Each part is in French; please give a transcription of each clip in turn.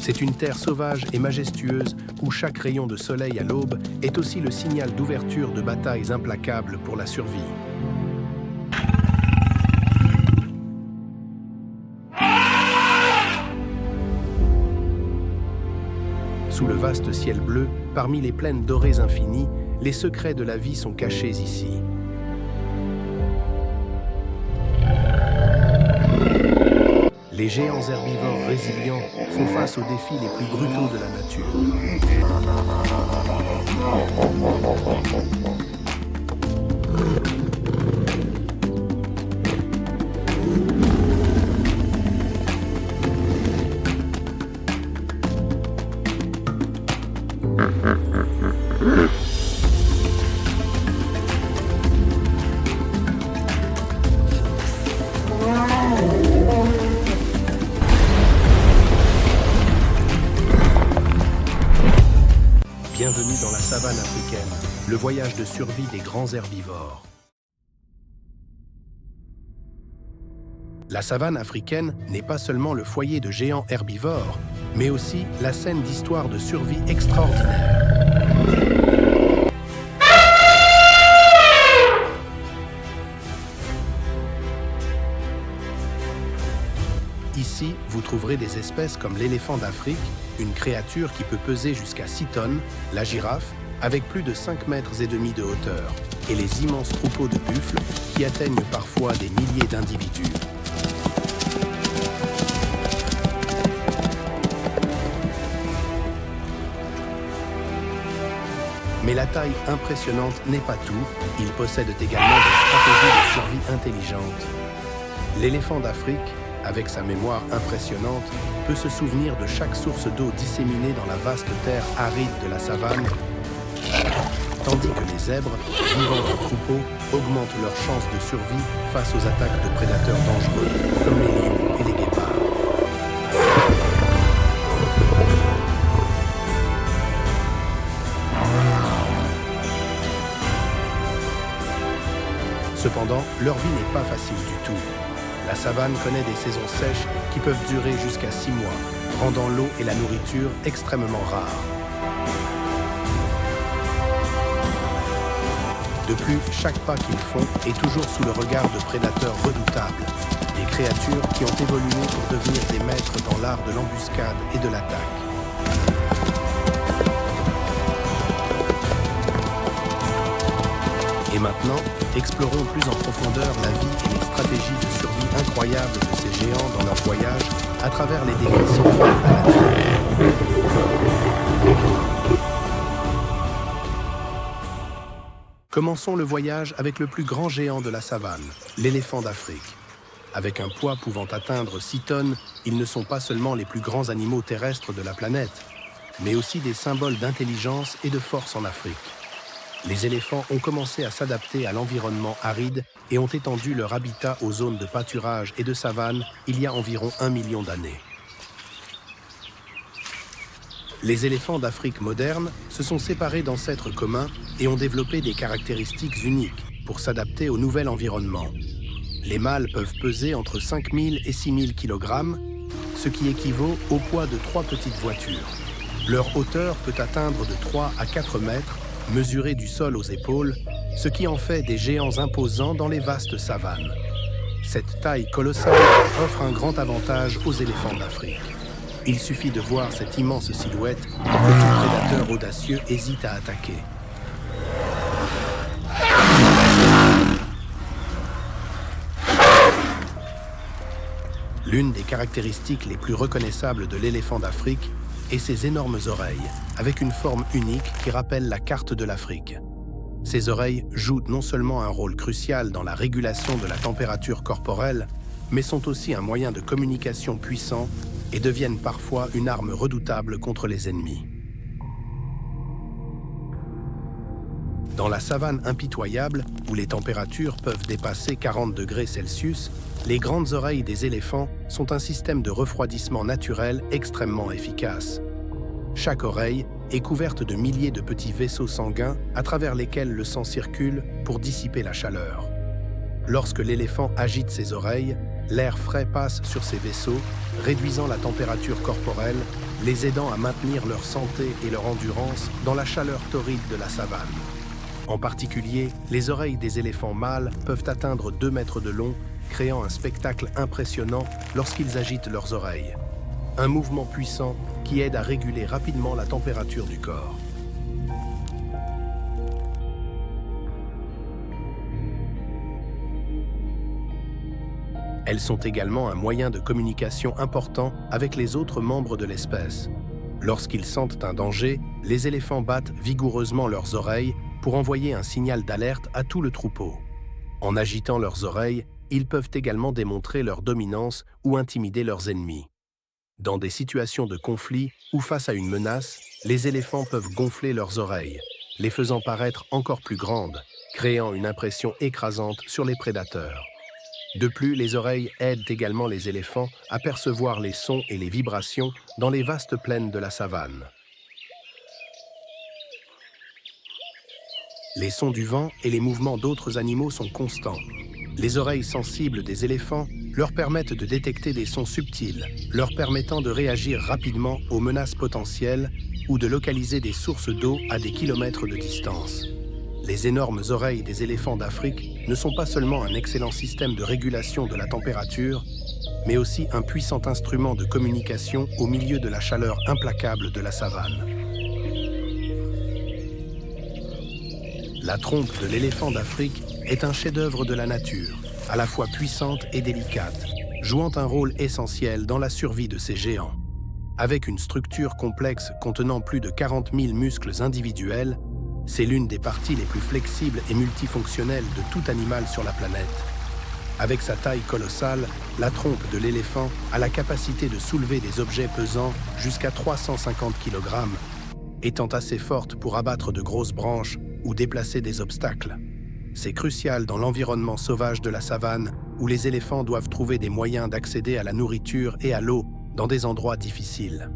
C'est une terre sauvage et majestueuse où chaque rayon de soleil à l'aube est aussi le signal d'ouverture de batailles implacables pour la survie. Sous le vaste ciel bleu, parmi les plaines dorées infinies, les secrets de la vie sont cachés ici. Les géants herbivores résilients font face aux défis les plus brutaux de la nature. Bienvenue dans la savane africaine, le voyage de survie des grands herbivores. La savane africaine n'est pas seulement le foyer de géants herbivores, mais aussi la scène d'histoires de survie extraordinaires. Ici, vous trouverez des espèces comme l'éléphant d'Afrique, une créature qui peut peser jusqu'à 6 tonnes, la girafe, avec plus de 5,5 mètres de hauteur, et les immenses troupeaux de buffles qui atteignent parfois des milliers d'individus. Mais la taille impressionnante n'est pas tout, ils possèdent également des stratégies de survie intelligentes. L'éléphant d'Afrique, avec sa mémoire impressionnante, peut se souvenir de chaque source d'eau disséminée dans la vaste terre aride de la savane, tandis que les zèbres, vivant en troupeau, augmentent leurs chances de survie face aux attaques de prédateurs dangereux, comme les lions et les guépards. Cependant, leur vie n'est pas facile du tout. La savane connaît des saisons sèches qui peuvent durer jusqu'à 6 mois, rendant l'eau et la nourriture extrêmement rares. De plus, chaque pas qu'ils font est toujours sous le regard de prédateurs redoutables, des créatures qui ont évolué pour devenir des maîtres dans l'art de l'embuscade et de l'attaque. Et maintenant, explorons plus en profondeur la vie et les stratégies de survie incroyables de ces géants dans leur voyage à travers les défis sans fin de la nature. Commençons le voyage avec le plus grand géant de la savane, l'éléphant d'Afrique. Avec un poids pouvant atteindre 6 tonnes, ils ne sont pas seulement les plus grands animaux terrestres de la planète, mais aussi des symboles d'intelligence et de force en Afrique. Les éléphants ont commencé à s'adapter à l'environnement aride et ont étendu leur habitat aux zones de pâturage et de savane il y a environ 1 million d'années. Les éléphants d'Afrique moderne se sont séparés d'ancêtres communs et ont développé des caractéristiques uniques pour s'adapter au nouvel environnement. Les mâles peuvent peser entre 5000 et 6000 kg, ce qui équivaut au poids de 3 petites voitures. Leur hauteur peut atteindre de 3 à 4 mètres, mesurée du sol aux épaules, ce qui en fait des géants imposants dans les vastes savanes. Cette taille colossale offre un grand avantage aux éléphants d'Afrique. Il suffit de voir cette immense silhouette que tout prédateur audacieux hésite à attaquer. L'une des caractéristiques les plus reconnaissables de l'éléphant d'Afrique est ses énormes oreilles, avec une forme unique qui rappelle la carte de l'Afrique. Ces oreilles jouent non seulement un rôle crucial dans la régulation de la température corporelle, mais sont aussi un moyen de communication puissant et deviennent parfois une arme redoutable contre les ennemis. Dans la savane impitoyable, où les températures peuvent dépasser 40 degrés Celsius, les grandes oreilles des éléphants sont un système de refroidissement naturel extrêmement efficace. Chaque oreille est couverte de milliers de petits vaisseaux sanguins à travers lesquels le sang circule pour dissiper la chaleur. Lorsque l'éléphant agite ses oreilles, l'air frais passe sur ces vaisseaux, réduisant la température corporelle les aidant à maintenir leur santé et leur endurance dans la chaleur torride de la savane. En particulier, les oreilles des éléphants mâles peuvent atteindre 2 mètres de long, créant un spectacle impressionnant lorsqu'ils agitent leurs oreilles. Un mouvement puissant qui aide à réguler rapidement la température du corps. Elles sont également un moyen de communication important avec les autres membres de l'espèce. Lorsqu'ils sentent un danger, les éléphants battent vigoureusement leurs oreilles pour envoyer un signal d'alerte à tout le troupeau. En agitant leurs oreilles, ils peuvent également démontrer leur dominance ou intimider leurs ennemis. Dans des situations de conflit ou face à une menace, les éléphants peuvent gonfler leurs oreilles, les faisant paraître encore plus grandes, créant une impression écrasante sur les prédateurs. De plus, les oreilles aident également les éléphants à percevoir les sons et les vibrations dans les vastes plaines de la savane. Les sons du vent et les mouvements d'autres animaux sont constants. Les oreilles sensibles des éléphants leur permettent de détecter des sons subtils, leur permettant de réagir rapidement aux menaces potentielles ou de localiser des sources d'eau à des kilomètres de distance. Les énormes oreilles des éléphants d'Afrique ne sont pas seulement un excellent système de régulation de la température, mais aussi un puissant instrument de communication au milieu de la chaleur implacable de la savane. La trompe de l'éléphant d'Afrique est un chef-d'œuvre de la nature, à la fois puissante et délicate, jouant un rôle essentiel dans la survie de ces géants. Avec une structure complexe contenant plus de 40 000 muscles individuels, c'est l'une des parties les plus flexibles et multifonctionnelles de tout animal sur la planète. Avec sa taille colossale, la trompe de l'éléphant a la capacité de soulever des objets pesant jusqu'à 350 kg, étant assez forte pour abattre de grosses branches ou déplacer des obstacles. C'est crucial dans l'environnement sauvage de la savane où les éléphants doivent trouver des moyens d'accéder à la nourriture et à l'eau dans des endroits difficiles.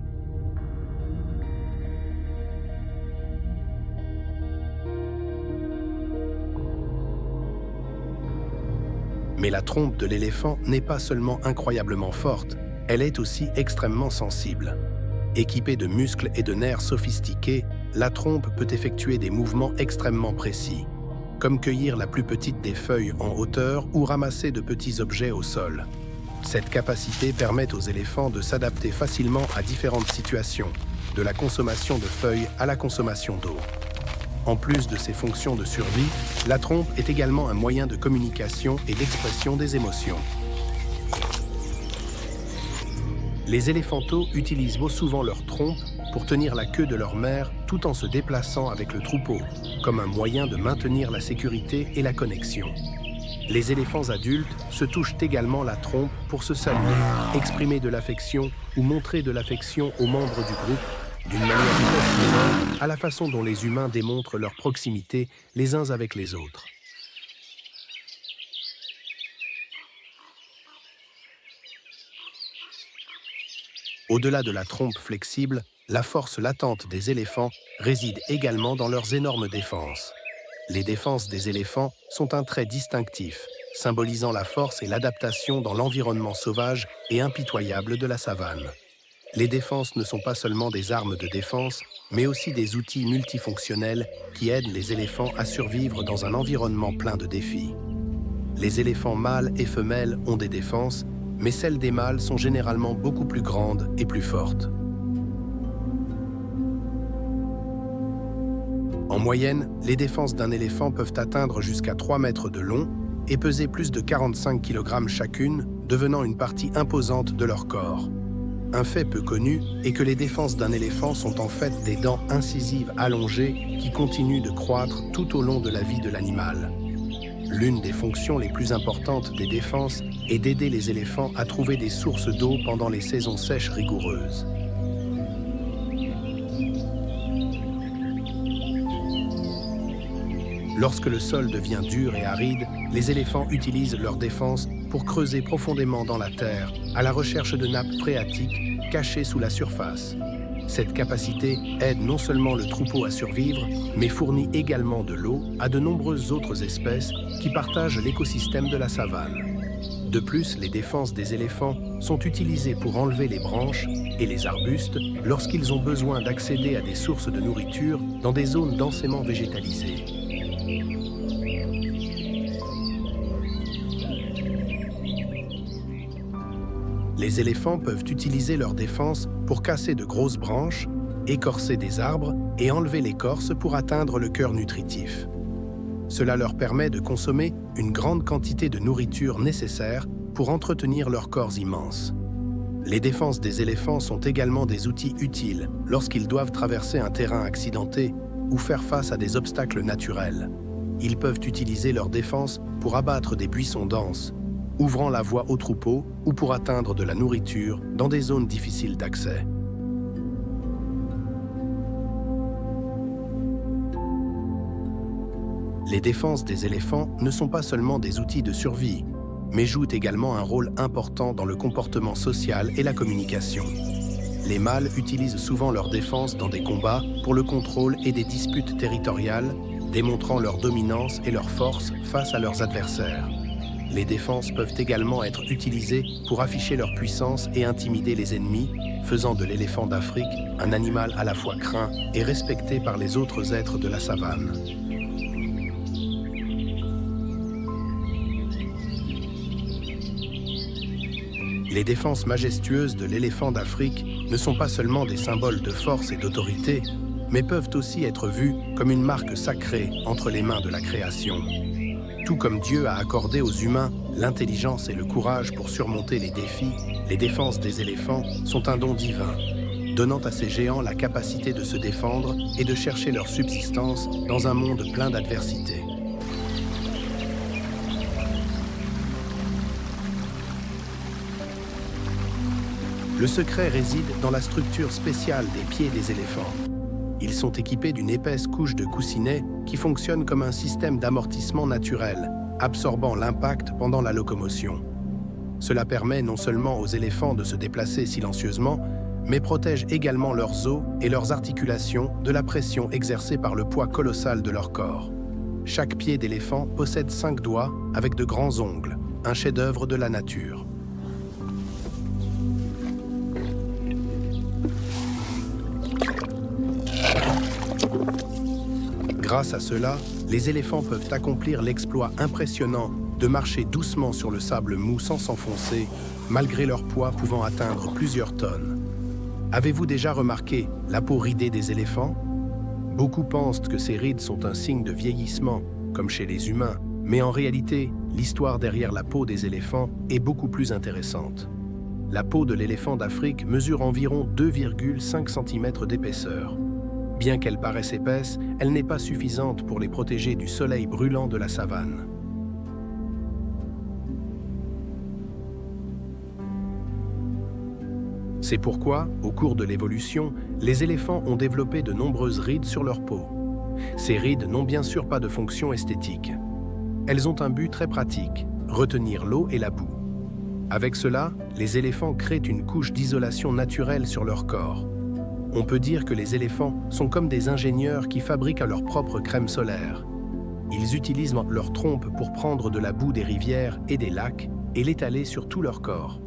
Mais la trompe de l'éléphant n'est pas seulement incroyablement forte, elle est aussi extrêmement sensible. Équipée de muscles et de nerfs sophistiqués, la trompe peut effectuer des mouvements extrêmement précis, comme cueillir la plus petite des feuilles en hauteur ou ramasser de petits objets au sol. Cette capacité permet aux éléphants de s'adapter facilement à différentes situations, de la consommation de feuilles à la consommation d'eau. En plus de ses fonctions de survie, la trompe est également un moyen de communication et d'expression des émotions. Les éléphanteaux utilisent souvent leur trompe pour tenir la queue de leur mère tout en se déplaçant avec le troupeau, comme un moyen de maintenir la sécurité et la connexion. Les éléphants adultes se touchent également la trompe pour se saluer, exprimer de l'affection ou montrer de l'affection aux membres du groupe, d'une manière très similaire à la façon dont les humains démontrent leur proximité les uns avec les autres. Au-delà de la trompe flexible, la force latente des éléphants réside également dans leurs énormes défenses. Les défenses des éléphants sont un trait distinctif, symbolisant la force et l'adaptation dans l'environnement sauvage et impitoyable de la savane. Les défenses ne sont pas seulement des armes de défense, mais aussi des outils multifonctionnels qui aident les éléphants à survivre dans un environnement plein de défis. Les éléphants mâles et femelles ont des défenses, mais celles des mâles sont généralement beaucoup plus grandes et plus fortes. En moyenne, les défenses d'un éléphant peuvent atteindre jusqu'à 3 mètres de long et peser plus de 45 kg chacune, devenant une partie imposante de leur corps. Un fait peu connu est que les défenses d'un éléphant sont en fait des dents incisives allongées qui continuent de croître tout au long de la vie de l'animal. L'une des fonctions les plus importantes des défenses est d'aider les éléphants à trouver des sources d'eau pendant les saisons sèches rigoureuses. Lorsque le sol devient dur et aride, les éléphants utilisent leur défense pour creuser profondément dans la terre, à la recherche de nappes phréatiques cachées sous la surface. Cette capacité aide non seulement le troupeau à survivre, mais fournit également de l'eau à de nombreuses autres espèces qui partagent l'écosystème de la savane. De plus, les défenses des éléphants sont utilisées pour enlever les branches et les arbustes lorsqu'ils ont besoin d'accéder à des sources de nourriture dans des zones densément végétalisées. Les éléphants peuvent utiliser leur défense pour casser de grosses branches, écorcer des arbres et enlever l'écorce pour atteindre le cœur nutritif. Cela leur permet de consommer une grande quantité de nourriture nécessaire pour entretenir leurs corps immenses. Les défenses des éléphants sont également des outils utiles lorsqu'ils doivent traverser un terrain accidenté ou faire face à des obstacles naturels. Ils peuvent utiliser leur défense pour abattre des buissons denses, ouvrant la voie aux troupeaux ou pour atteindre de la nourriture dans des zones difficiles d'accès. Les défenses des éléphants ne sont pas seulement des outils de survie, mais jouent également un rôle important dans le comportement social et la communication. Les mâles utilisent souvent leur défense dans des combats pour le contrôle et des disputes territoriales, démontrant leur dominance et leur force face à leurs adversaires. Les défenses peuvent également être utilisées pour afficher leur puissance et intimider les ennemis, faisant de l'éléphant d'Afrique un animal à la fois craint et respecté par les autres êtres de la savane. Les défenses majestueuses de l'éléphant d'Afrique ne sont pas seulement des symboles de force et d'autorité, mais peuvent aussi être vues comme une marque sacrée entre les mains de la création. Tout comme Dieu a accordé aux humains l'intelligence et le courage pour surmonter les défis, les défenses des éléphants sont un don divin, donnant à ces géants la capacité de se défendre et de chercher leur subsistance dans un monde plein d'adversités. Le secret réside dans la structure spéciale des pieds des éléphants. Ils sont équipés d'une épaisse couche de coussinets qui fonctionne comme un système d'amortissement naturel, absorbant l'impact pendant la locomotion. Cela permet non seulement aux éléphants de se déplacer silencieusement, mais protège également leurs os et leurs articulations de la pression exercée par le poids colossal de leur corps. Chaque pied d'éléphant possède 5 doigts avec de grands ongles, un chef-d'œuvre de la nature. Grâce à cela, les éléphants peuvent accomplir l'exploit impressionnant de marcher doucement sur le sable mou sans s'enfoncer, malgré leur poids pouvant atteindre plusieurs tonnes. Avez-vous déjà remarqué la peau ridée des éléphants? Beaucoup pensent que ces rides sont un signe de vieillissement, comme chez les humains, mais en réalité, l'histoire derrière la peau des éléphants est beaucoup plus intéressante. La peau de l'éléphant d'Afrique mesure environ 2,5 cm d'épaisseur. Bien qu'elle paraisse épaisse, elle n'est pas suffisante pour les protéger du soleil brûlant de la savane. C'est pourquoi, au cours de l'évolution, les éléphants ont développé de nombreuses rides sur leur peau. Ces rides n'ont bien sûr pas de fonction esthétique. Elles ont un but très pratique, retenir l'eau et la boue. Avec cela, les éléphants créent une couche d'isolation naturelle sur leur corps. On peut dire que les éléphants sont comme des ingénieurs qui fabriquent leur propre crème solaire. Ils utilisent leur trompe pour prendre de la boue des rivières et des lacs et l'étaler sur tout leur corps.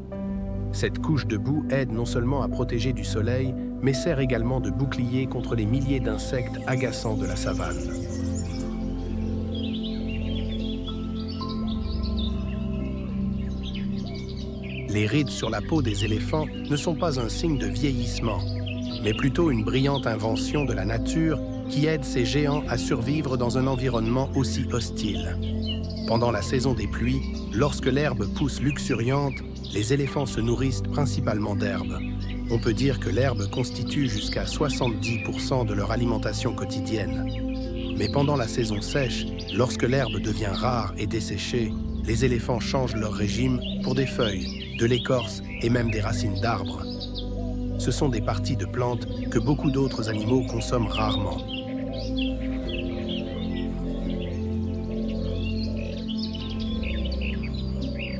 Cette couche de boue aide non seulement à protéger du soleil, mais sert également de bouclier contre les milliers d'insectes agaçants de la savane. Les rides sur la peau des éléphants ne sont pas un signe de vieillissement, mais plutôt une brillante invention de la nature qui aide ces géants à survivre dans un environnement aussi hostile. Pendant la saison des pluies, lorsque l'herbe pousse luxuriante, les éléphants se nourrissent principalement d'herbe. On peut dire que l'herbe constitue jusqu'à 70% de leur alimentation quotidienne. Mais pendant la saison sèche, lorsque l'herbe devient rare et desséchée, les éléphants changent leur régime pour des feuilles, de l'écorce et même des racines d'arbres. Ce sont des parties de plantes que beaucoup d'autres animaux consomment rarement.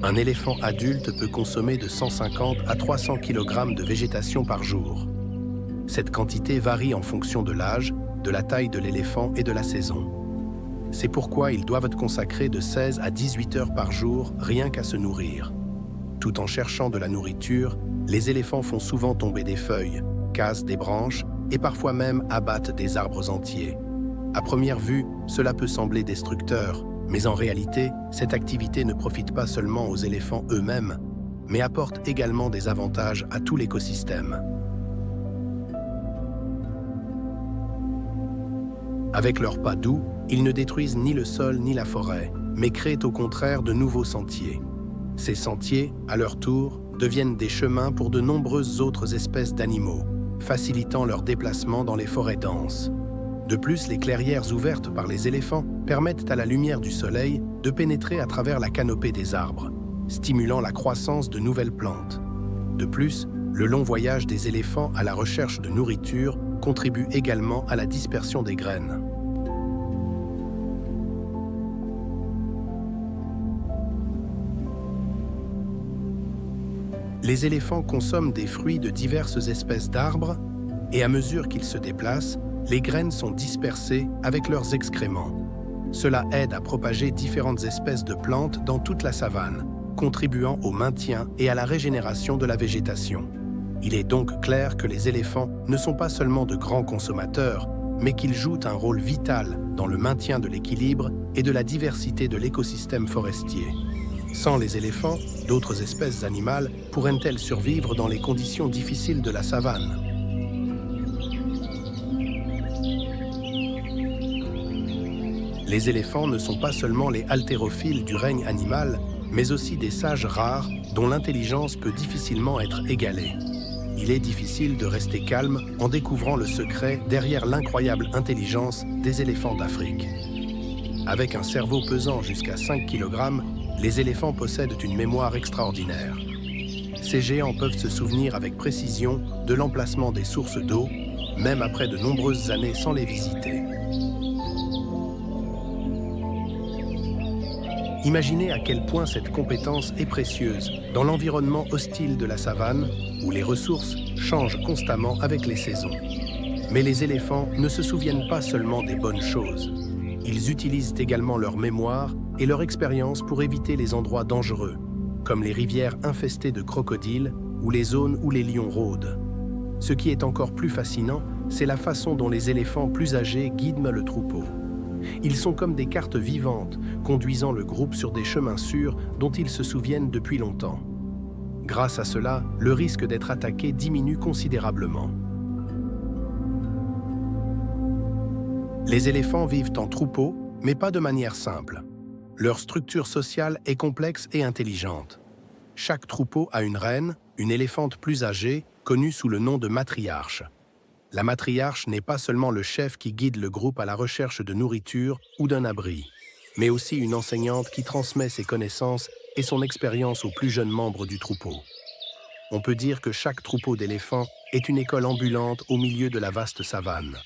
Un éléphant adulte peut consommer de 150 à 300 kg de végétation par jour. Cette quantité varie en fonction de l'âge, de la taille de l'éléphant et de la saison. C'est pourquoi ils doivent consacrer de 16 à 18 heures par jour rien qu'à se nourrir. Tout en cherchant de la nourriture, les éléphants font souvent tomber des feuilles, cassent des branches et parfois même abattent des arbres entiers. À première vue, cela peut sembler destructeur, mais en réalité, cette activité ne profite pas seulement aux éléphants eux-mêmes, mais apporte également des avantages à tout l'écosystème. Avec leurs pas doux, ils ne détruisent ni le sol ni la forêt, mais créent au contraire de nouveaux sentiers. Ces sentiers, à leur tour, deviennent des chemins pour de nombreuses autres espèces d'animaux, facilitant leur déplacement dans les forêts denses. De plus, les clairières ouvertes par les éléphants permettent à la lumière du soleil de pénétrer à travers la canopée des arbres, stimulant la croissance de nouvelles plantes. De plus, le long voyage des éléphants à la recherche de nourriture contribue également à la dispersion des graines. Les éléphants consomment des fruits de diverses espèces d'arbres et à mesure qu'ils se déplacent, les graines sont dispersées avec leurs excréments. Cela aide à propager différentes espèces de plantes dans toute la savane, contribuant au maintien et à la régénération de la végétation. Il est donc clair que les éléphants ne sont pas seulement de grands consommateurs, mais qu'ils jouent un rôle vital dans le maintien de l'équilibre et de la diversité de l'écosystème forestier. Sans les éléphants, d'autres espèces animales pourraient-elles survivre dans les conditions difficiles de la savane? Les éléphants ne sont pas seulement les haltérophiles du règne animal, mais aussi des sages rares dont l'intelligence peut difficilement être égalée. Il est difficile de rester calme en découvrant le secret derrière l'incroyable intelligence des éléphants d'Afrique. Avec un cerveau pesant jusqu'à 5 kg, les éléphants possèdent une mémoire extraordinaire. Ces géants peuvent se souvenir avec précision de l'emplacement des sources d'eau, même après de nombreuses années sans les visiter. Imaginez à quel point cette compétence est précieuse dans l'environnement hostile de la savane, où les ressources changent constamment avec les saisons. Mais les éléphants ne se souviennent pas seulement des bonnes choses. Ils utilisent également leur mémoire et leur expérience pour éviter les endroits dangereux, comme les rivières infestées de crocodiles ou les zones où les lions rôdent. Ce qui est encore plus fascinant, c'est la façon dont les éléphants plus âgés guident le troupeau. Ils sont comme des cartes vivantes, conduisant le groupe sur des chemins sûrs dont ils se souviennent depuis longtemps. Grâce à cela, le risque d'être attaqué diminue considérablement. Les éléphants vivent en troupeau, mais pas de manière simple. Leur structure sociale est complexe et intelligente. Chaque troupeau a une reine, une éléphante plus âgée, connue sous le nom de matriarche. La matriarche n'est pas seulement le chef qui guide le groupe à la recherche de nourriture ou d'un abri, mais aussi une enseignante qui transmet ses connaissances et son expérience aux plus jeunes membres du troupeau. On peut dire que chaque troupeau d'éléphants est une école ambulante au milieu de la vaste savane.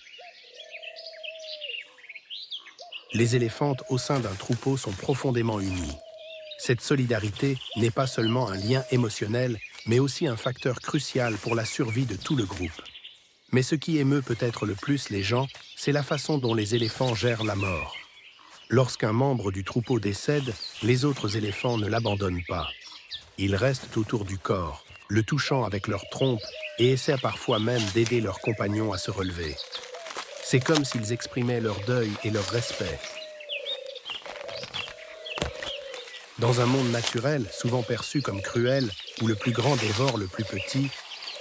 Les éléphantes au sein d'un troupeau sont profondément unies. Cette solidarité n'est pas seulement un lien émotionnel, mais aussi un facteur crucial pour la survie de tout le groupe. Mais ce qui émeut peut-être le plus les gens, c'est la façon dont les éléphants gèrent la mort. Lorsqu'un membre du troupeau décède, les autres éléphants ne l'abandonnent pas. Ils restent autour du corps, le touchant avec leur trompe et essaient parfois même d'aider leurs compagnons à se relever. C'est comme s'ils exprimaient leur deuil et leur respect. Dans un monde naturel, souvent perçu comme cruel, où le plus grand dévore le plus petit,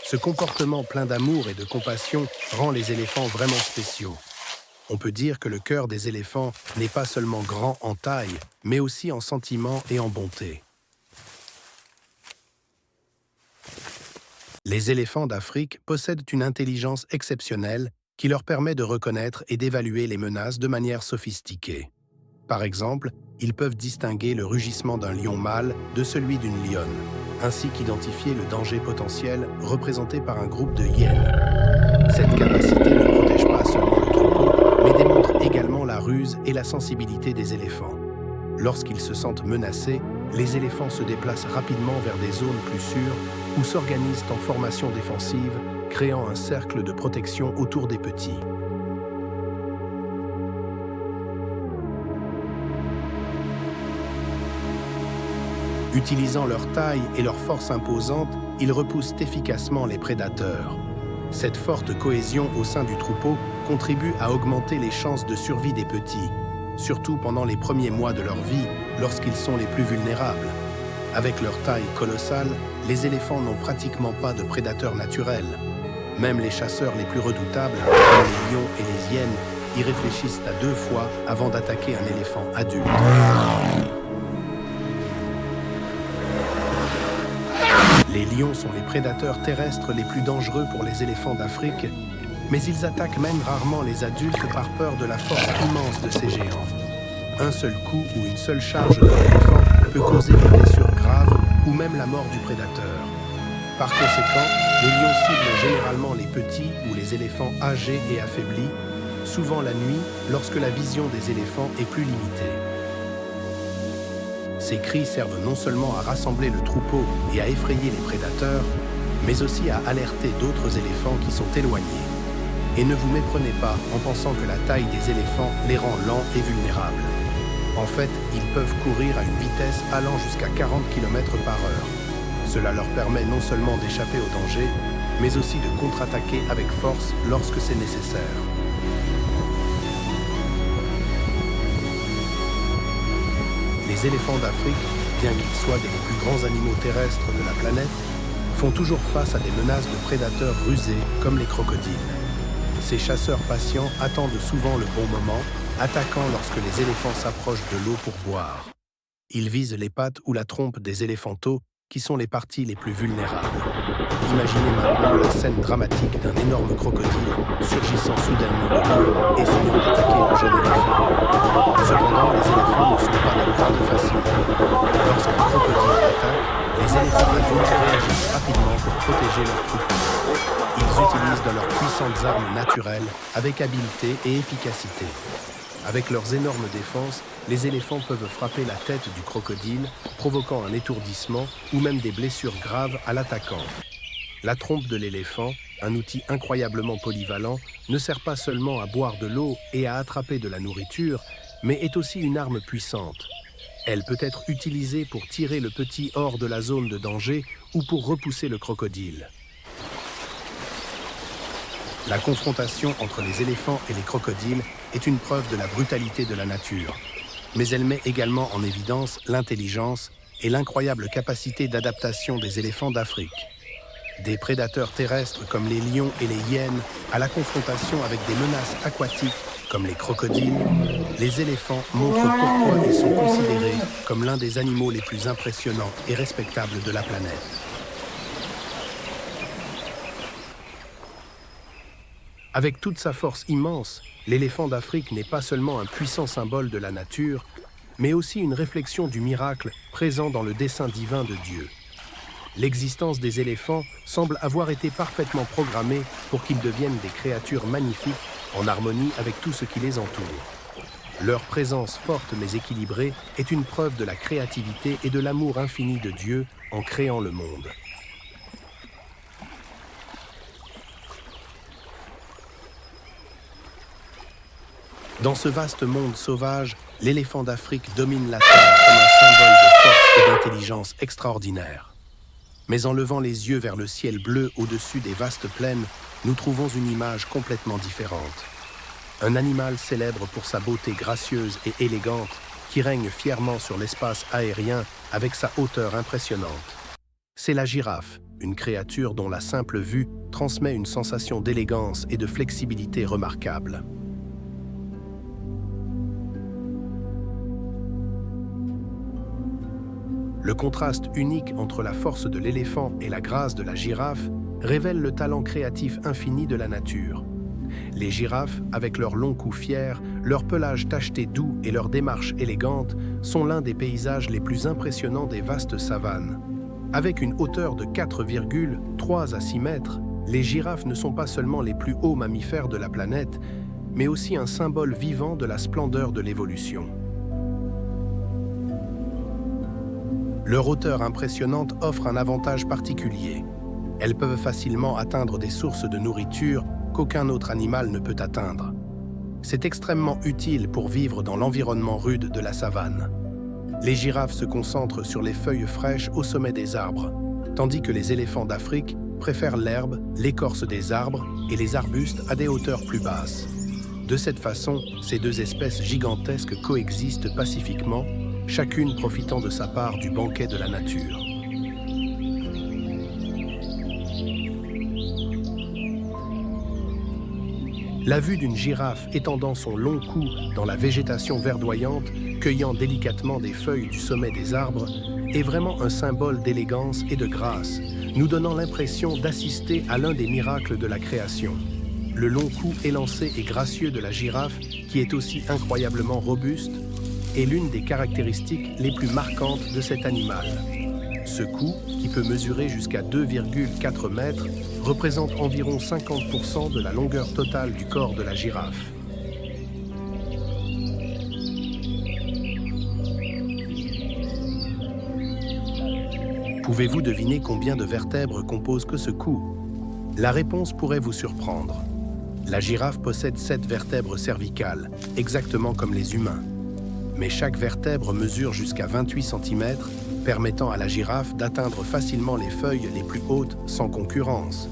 ce comportement plein d'amour et de compassion rend les éléphants vraiment spéciaux. On peut dire que le cœur des éléphants n'est pas seulement grand en taille, mais aussi en sentiment et en bonté. Les éléphants d'Afrique possèdent une intelligence exceptionnelle qui leur permet de reconnaître et d'évaluer les menaces de manière sophistiquée. Par exemple, ils peuvent distinguer le rugissement d'un lion mâle de celui d'une lionne, ainsi qu'identifier le danger potentiel représenté par un groupe de hyènes. Cette capacité ne protège pas seulement le troupeau, mais démontre également la ruse et la sensibilité des éléphants. Lorsqu'ils se sentent menacés, les éléphants se déplacent rapidement vers des zones plus sûres ou s'organisent en formation défensive, créant un cercle de protection autour des petits. Utilisant leur taille et leur force imposante, ils repoussent efficacement les prédateurs. Cette forte cohésion au sein du troupeau contribue à augmenter les chances de survie des petits, surtout pendant les premiers mois de leur vie, lorsqu'ils sont les plus vulnérables. Avec leur taille colossale, les éléphants n'ont pratiquement pas de prédateurs naturels. Même les chasseurs les plus redoutables, comme les lions et les hyènes, y réfléchissent à 2 fois avant d'attaquer un éléphant adulte. Les lions sont les prédateurs terrestres les plus dangereux pour les éléphants d'Afrique, mais ils attaquent même rarement les adultes par peur de la force immense de ces géants. Un seul coup ou une seule charge d'un éléphant peut causer des blessures graves ou même la mort du prédateur. Par conséquent, les lions ciblent généralement les petits ou les éléphants âgés et affaiblis, souvent la nuit lorsque la vision des éléphants est plus limitée. Ces cris servent non seulement à rassembler le troupeau et à effrayer les prédateurs, mais aussi à alerter d'autres éléphants qui sont éloignés. Et ne vous méprenez pas en pensant que la taille des éléphants les rend lents et vulnérables. En fait, ils peuvent courir à une vitesse allant jusqu'à 40 km/h. Cela leur permet non seulement d'échapper au danger, mais aussi de contre-attaquer avec force lorsque c'est nécessaire. Les éléphants d'Afrique, bien qu'ils soient des plus grands animaux terrestres de la planète, font toujours face à des menaces de prédateurs rusés comme les crocodiles. Ces chasseurs patients attendent souvent le bon moment, attaquant lorsque les éléphants s'approchent de l'eau pour boire. Ils visent les pattes ou la trompe des éléphantaux, qui sont les parties les plus vulnérables. Imaginez maintenant la scène dramatique d'un énorme crocodile surgissant soudainement de l'eau, essayant d'attaquer un jeune éléphant. Cependant, les éléphants ne sont pas des proies faciles. Lorsqu'un crocodile attaque, les éléphants adultes réagissent rapidement pour protéger leur troupeau. Ils utilisent de leurs puissantes armes naturelles avec habileté et efficacité. Avec leurs énormes défenses, les éléphants peuvent frapper la tête du crocodile, provoquant un étourdissement ou même des blessures graves à l'attaquant. La trompe de l'éléphant, un outil incroyablement polyvalent, ne sert pas seulement à boire de l'eau et à attraper de la nourriture, mais est aussi une arme puissante. Elle peut être utilisée pour tirer le petit hors de la zone de danger ou pour repousser le crocodile. La confrontation entre les éléphants et les crocodiles est une preuve de la brutalité de la nature, mais elle met également en évidence l'intelligence et l'incroyable capacité d'adaptation des éléphants d'Afrique. Des prédateurs terrestres comme les lions et les hyènes à la confrontation avec des menaces aquatiques comme les crocodiles, les éléphants montrent pourquoi ils sont considérés comme l'un des animaux les plus impressionnants et respectables de la planète. Avec toute sa force immense, l'éléphant d'Afrique n'est pas seulement un puissant symbole de la nature, mais aussi une réflexion du miracle présent dans le dessein divin de Dieu. L'existence des éléphants semble avoir été parfaitement programmée pour qu'ils deviennent des créatures magnifiques en harmonie avec tout ce qui les entoure. Leur présence forte mais équilibrée est une preuve de la créativité et de l'amour infini de Dieu en créant le monde. Dans ce vaste monde sauvage, l'éléphant d'Afrique domine la Terre comme un symbole de force et d'intelligence extraordinaire. Mais en levant les yeux vers le ciel bleu au-dessus des vastes plaines, nous trouvons une image complètement différente. Un animal célèbre pour sa beauté gracieuse et élégante, qui règne fièrement sur l'espace aérien avec sa hauteur impressionnante. C'est la girafe, une créature dont la simple vue transmet une sensation d'élégance et de flexibilité remarquable. Le contraste unique entre la force de l'éléphant et la grâce de la girafe révèle le talent créatif infini de la nature. Les girafes, avec leur long cou fier, leur pelage tacheté doux et leur démarche élégante, sont l'un des paysages les plus impressionnants des vastes savanes. Avec une hauteur de 4,3 à 6 mètres, les girafes ne sont pas seulement les plus hauts mammifères de la planète, mais aussi un symbole vivant de la splendeur de l'évolution. Leur hauteur impressionnante offre un avantage particulier. Elles peuvent facilement atteindre des sources de nourriture qu'aucun autre animal ne peut atteindre. C'est extrêmement utile pour vivre dans l'environnement rude de la savane. Les girafes se concentrent sur les feuilles fraîches au sommet des arbres, tandis que les éléphants d'Afrique préfèrent l'herbe, l'écorce des arbres et les arbustes à des hauteurs plus basses. De cette façon, ces deux espèces gigantesques coexistent pacifiquement, chacune profitant de sa part du banquet de la nature. La vue d'une girafe étendant son long cou dans la végétation verdoyante, cueillant délicatement des feuilles du sommet des arbres, est vraiment un symbole d'élégance et de grâce, nous donnant l'impression d'assister à l'un des miracles de la création. Le long cou élancé et gracieux de la girafe, qui est aussi incroyablement robuste, est l'une des caractéristiques les plus marquantes de cet animal. Ce cou, qui peut mesurer jusqu'à 2,4 mètres, représente environ 50% de la longueur totale du corps de la girafe. Pouvez-vous deviner combien de vertèbres composent que ce cou? La réponse pourrait vous surprendre. La girafe possède 7 vertèbres cervicales, exactement comme les humains. Mais chaque vertèbre mesure jusqu'à 28 cm, permettant à la girafe d'atteindre facilement les feuilles les plus hautes sans concurrence.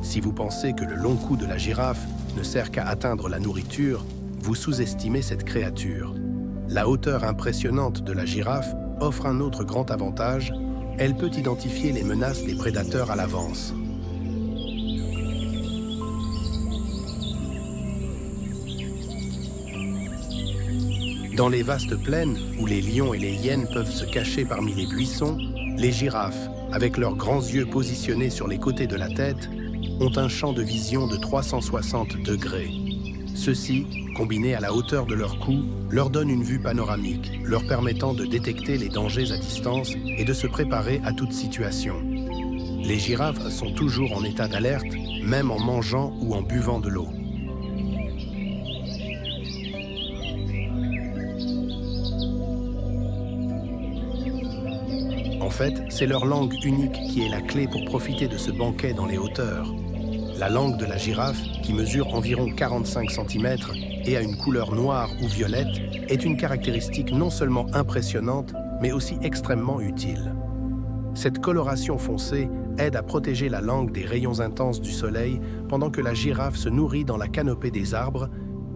Si vous pensez que le long cou de la girafe ne sert qu'à atteindre la nourriture, vous sous-estimez cette créature. La hauteur impressionnante de la girafe offre un autre grand avantage, elle peut identifier les menaces des prédateurs à l'avance. Dans les vastes plaines, où les lions et les hyènes peuvent se cacher parmi les buissons, les girafes, avec leurs grands yeux positionnés sur les côtés de la tête, ont un champ de vision de 360 degrés. Ceux-ci, combinés à la hauteur de leur cou, leur donnent une vue panoramique, leur permettant de détecter les dangers à distance et de se préparer à toute situation. Les girafes sont toujours en état d'alerte, même en mangeant ou en buvant de l'eau. En fait, c'est leur langue unique qui est la clé pour profiter de ce banquet dans les hauteurs. La langue de la girafe, qui mesure environ 45 cm et a une couleur noire ou violette, est une caractéristique non seulement impressionnante, mais aussi extrêmement utile. Cette coloration foncée aide à protéger la langue des rayons intenses du soleil pendant que la girafe se nourrit dans la canopée des arbres,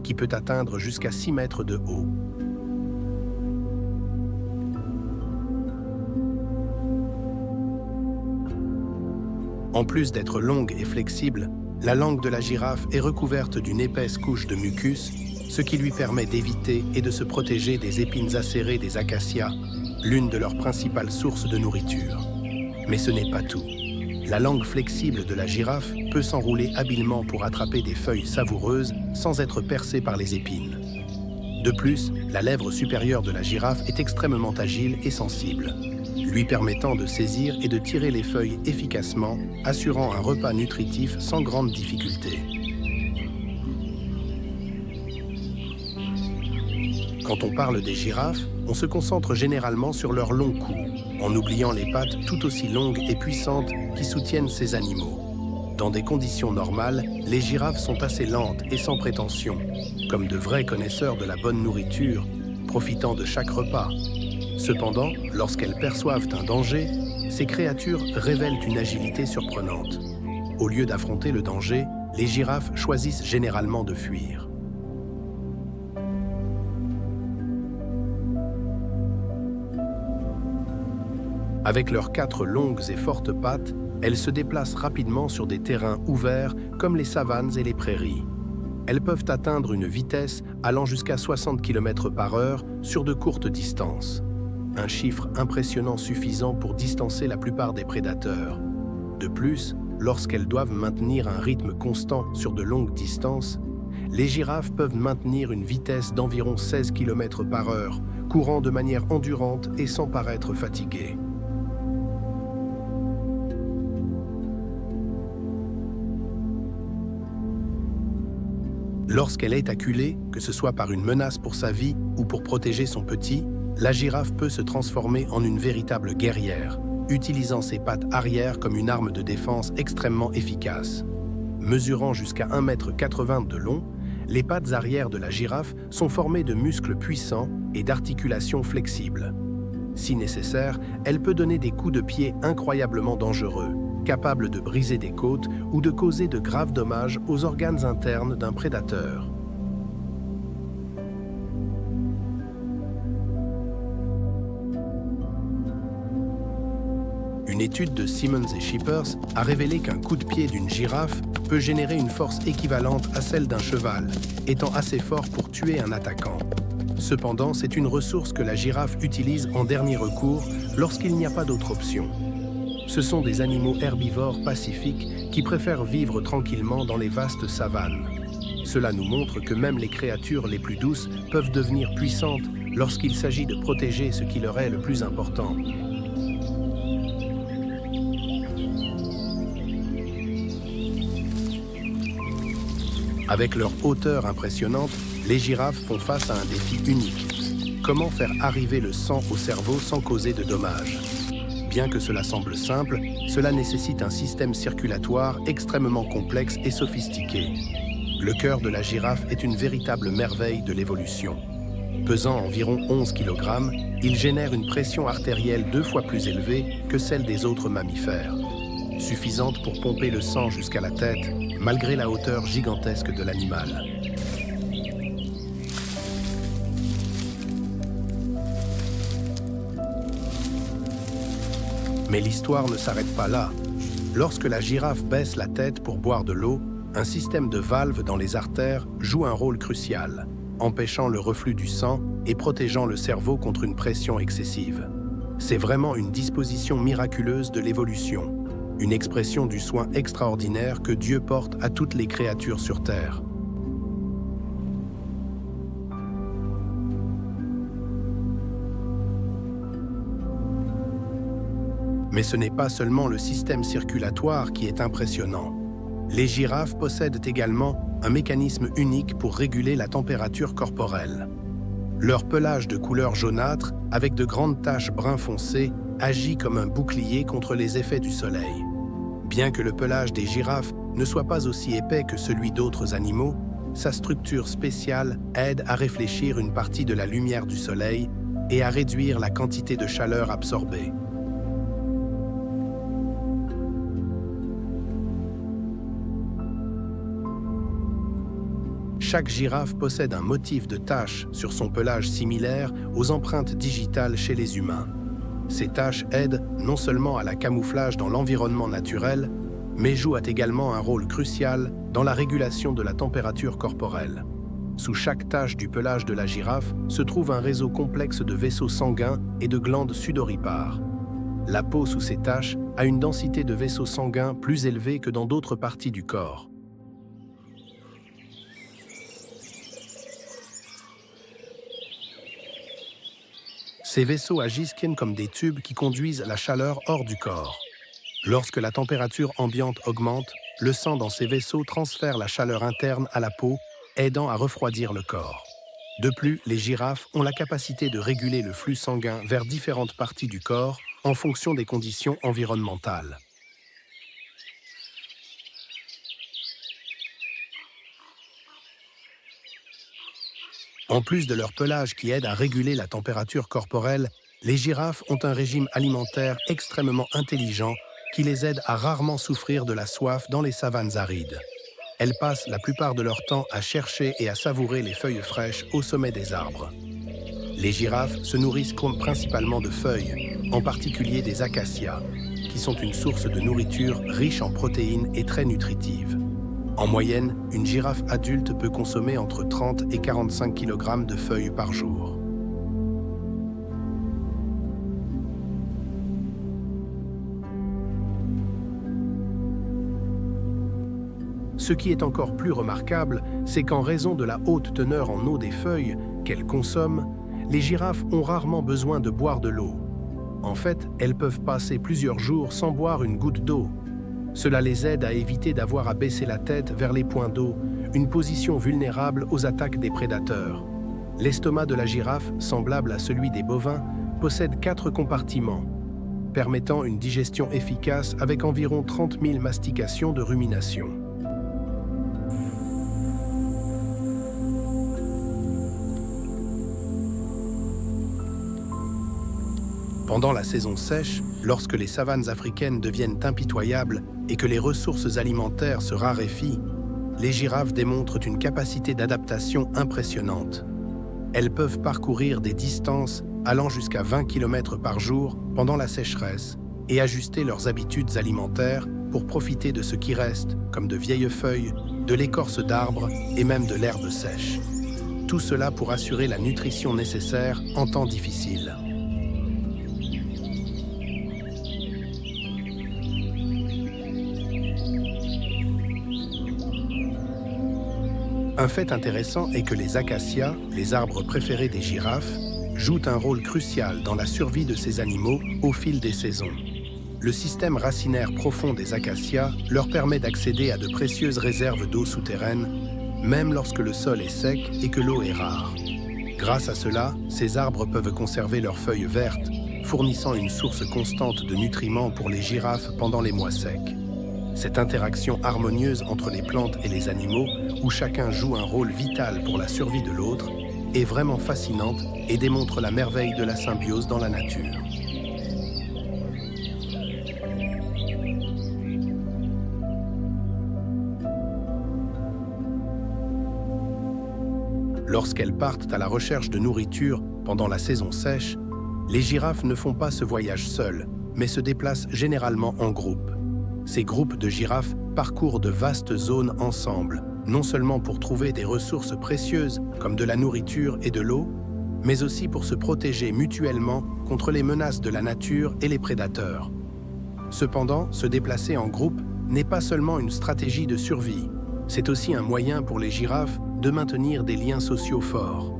qui peut atteindre jusqu'à 6 mètres de haut. En plus d'être longue et flexible, la langue de la girafe est recouverte d'une épaisse couche de mucus, ce qui lui permet d'éviter et de se protéger des épines acérées des acacias, l'une de leurs principales sources de nourriture. Mais ce n'est pas tout. La langue flexible de la girafe peut s'enrouler habilement pour attraper des feuilles savoureuses sans être percée par les épines. De plus, la lèvre supérieure de la girafe est extrêmement agile et sensible, lui permettant de saisir et de tirer les feuilles efficacement, assurant un repas nutritif sans grande difficulté. Quand on parle des girafes, on se concentre généralement sur leur long cou, en oubliant les pattes tout aussi longues et puissantes qui soutiennent ces animaux. Dans des conditions normales, les girafes sont assez lentes et sans prétention, comme de vrais connaisseurs de la bonne nourriture, profitant de chaque repas. Cependant, lorsqu'elles perçoivent un danger, ces créatures révèlent une agilité surprenante. Au lieu d'affronter le danger, les girafes choisissent généralement de fuir. Avec leurs 4 longues et fortes pattes, elles se déplacent rapidement sur des terrains ouverts comme les savanes et les prairies. Elles peuvent atteindre une vitesse allant jusqu'à 60 km/h sur de courtes distances. Un chiffre impressionnant suffisant pour distancer la plupart des prédateurs. De plus, lorsqu'elles doivent maintenir un rythme constant sur de longues distances, les girafes peuvent maintenir une vitesse d'environ 16 km/h, courant de manière endurante et sans paraître fatiguées. Lorsqu'elle est acculée, que ce soit par une menace pour sa vie ou pour protéger son petit, la girafe peut se transformer en une véritable guerrière, utilisant ses pattes arrière comme une arme de défense extrêmement efficace. Mesurant jusqu'à 1,80 m de long, les pattes arrière de la girafe sont formées de muscles puissants et d'articulations flexibles. Si nécessaire, elle peut donner des coups de pied incroyablement dangereux, capables de briser des côtes ou de causer de graves dommages aux organes internes d'un prédateur. Une étude de Simmons et Shippers a révélé qu'un coup de pied d'une girafe peut générer une force équivalente à celle d'un cheval, étant assez fort pour tuer un attaquant. Cependant, c'est une ressource que la girafe utilise en dernier recours lorsqu'il n'y a pas d'autre option. Ce sont des animaux herbivores pacifiques qui préfèrent vivre tranquillement dans les vastes savanes. Cela nous montre que même les créatures les plus douces peuvent devenir puissantes lorsqu'il s'agit de protéger ce qui leur est le plus important. Avec leur hauteur impressionnante, les girafes font face à un défi unique. Comment faire arriver le sang au cerveau sans causer de dommages? Bien que cela semble simple, cela nécessite un système circulatoire extrêmement complexe et sophistiqué. Le cœur de la girafe est une véritable merveille de l'évolution. Pesant environ 11 kg, il génère une pression artérielle 2 fois plus élevée que celle des autres mammifères, suffisante pour pomper le sang jusqu'à la tête, malgré la hauteur gigantesque de l'animal. Mais l'histoire ne s'arrête pas là. Lorsque la girafe baisse la tête pour boire de l'eau, un système de valves dans les artères joue un rôle crucial, empêchant le reflux du sang et protégeant le cerveau contre une pression excessive. C'est vraiment une disposition miraculeuse de l'évolution, une expression du soin extraordinaire que Dieu porte à toutes les créatures sur Terre. Mais ce n'est pas seulement le système circulatoire qui est impressionnant. Les girafes possèdent également un mécanisme unique pour réguler la température corporelle. Leur pelage de couleur jaunâtre, avec de grandes taches brun foncé, agit comme un bouclier contre les effets du soleil. Bien que le pelage des girafes ne soit pas aussi épais que celui d'autres animaux, sa structure spéciale aide à réfléchir une partie de la lumière du soleil et à réduire la quantité de chaleur absorbée. Chaque girafe possède un motif de taches sur son pelage similaire aux empreintes digitales chez les humains. Ces taches aident non seulement à la camouflage dans l'environnement naturel, mais jouent également un rôle crucial dans la régulation de la température corporelle. Sous chaque tache du pelage de la girafe se trouve un réseau complexe de vaisseaux sanguins et de glandes sudoripares. La peau sous ces taches a une densité de vaisseaux sanguins plus élevée que dans d'autres parties du corps. Ces vaisseaux agissent comme des tubes qui conduisent la chaleur hors du corps. Lorsque la température ambiante augmente, le sang dans ces vaisseaux transfère la chaleur interne à la peau, aidant à refroidir le corps. De plus, les girafes ont la capacité de réguler le flux sanguin vers différentes parties du corps en fonction des conditions environnementales. En plus de leur pelage qui aide à réguler la température corporelle, les girafes ont un régime alimentaire extrêmement intelligent qui les aide à rarement souffrir de la soif dans les savanes arides. Elles passent la plupart de leur temps à chercher et à savourer les feuilles fraîches au sommet des arbres. Les girafes se nourrissent principalement de feuilles, en particulier des acacias, qui sont une source de nourriture riche en protéines et très nutritive. En moyenne, une girafe adulte peut consommer entre 30 et 45 kg de feuilles par jour. Ce qui est encore plus remarquable, c'est qu'en raison de la haute teneur en eau des feuilles qu'elles consomment, les girafes ont rarement besoin de boire de l'eau. En fait, elles peuvent passer plusieurs jours sans boire une goutte d'eau. Cela les aide à éviter d'avoir à baisser la tête vers les points d'eau, une position vulnérable aux attaques des prédateurs. L'estomac de la girafe, semblable à celui des bovins, possède 4 compartiments, permettant une digestion efficace avec environ 30 000 mastications de rumination. Pendant la saison sèche, lorsque les savanes africaines deviennent impitoyables et que les ressources alimentaires se raréfient, les girafes démontrent une capacité d'adaptation impressionnante. Elles peuvent parcourir des distances allant jusqu'à 20 km par jour pendant la sécheresse et ajuster leurs habitudes alimentaires pour profiter de ce qui reste, comme de vieilles feuilles, de l'écorce d'arbres et même de l'herbe sèche. Tout cela pour assurer la nutrition nécessaire en temps difficile. Un fait intéressant est que les acacias, les arbres préférés des girafes, jouent un rôle crucial dans la survie de ces animaux au fil des saisons. Le système racinaire profond des acacias leur permet d'accéder à de précieuses réserves d'eau souterraine, même lorsque le sol est sec et que l'eau est rare. Grâce à cela, ces arbres peuvent conserver leurs feuilles vertes, fournissant une source constante de nutriments pour les girafes pendant les mois secs. Cette interaction harmonieuse entre les plantes et les animaux, où chacun joue un rôle vital pour la survie de l'autre, est vraiment fascinante et démontre la merveille de la symbiose dans la nature. Lorsqu'elles partent à la recherche de nourriture pendant la saison sèche, les girafes ne font pas ce voyage seules, mais se déplacent généralement en groupe. Ces groupes de girafes parcourent de vastes zones ensemble, non seulement pour trouver des ressources précieuses comme de la nourriture et de l'eau, mais aussi pour se protéger mutuellement contre les menaces de la nature et les prédateurs. Cependant, se déplacer en groupe n'est pas seulement une stratégie de survie, c'est aussi un moyen pour les girafes de maintenir des liens sociaux forts.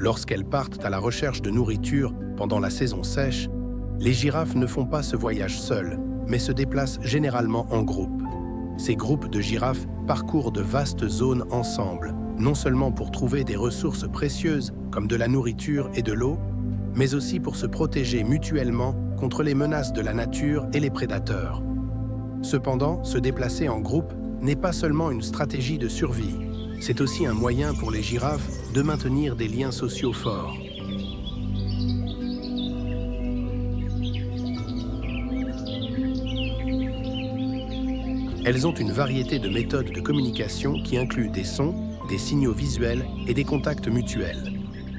Lorsqu'elles partent à la recherche de nourriture pendant la saison sèche, les girafes ne font pas ce voyage seules, mais se déplacent généralement en groupe. Ces groupes de girafes parcourent de vastes zones ensemble, non seulement pour trouver des ressources précieuses comme de la nourriture et de l'eau, mais aussi pour se protéger mutuellement contre les menaces de la nature et les prédateurs. Cependant, se déplacer en groupe n'est pas seulement une stratégie de survie, c'est aussi un moyen pour les girafes de maintenir des liens sociaux forts. Elles ont une variété de méthodes de communication qui incluent des sons, des signaux visuels et des contacts mutuels.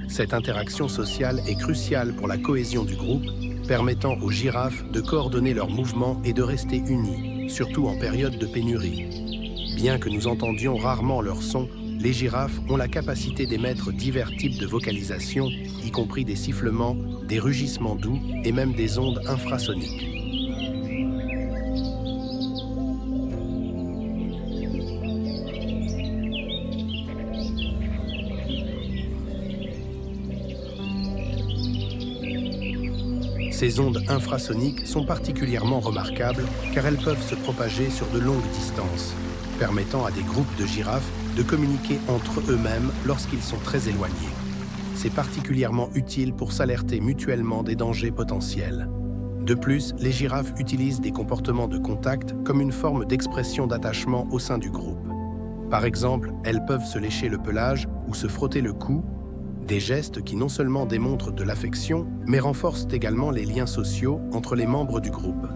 Cette interaction sociale est cruciale pour la cohésion du groupe, permettant aux girafes de coordonner leurs mouvements et de rester unis, surtout en période de pénurie. Bien que nous entendions rarement leurs sons, les girafes ont la capacité d'émettre divers types de vocalisation, y compris des sifflements, des rugissements doux et même des ondes infrasoniques. Ces ondes infrasoniques sont particulièrement remarquables car elles peuvent se propager sur de longues distances, permettant à des groupes de girafes de communiquer entre eux-mêmes lorsqu'ils sont très éloignés. C'est particulièrement utile pour s'alerter mutuellement des dangers potentiels. De plus, les girafes utilisent des comportements de contact comme une forme d'expression d'attachement au sein du groupe. Par exemple, elles peuvent se lécher le pelage ou se frotter le cou, des gestes qui non seulement démontrent de l'affection, mais renforcent également les liens sociaux entre les membres du groupe.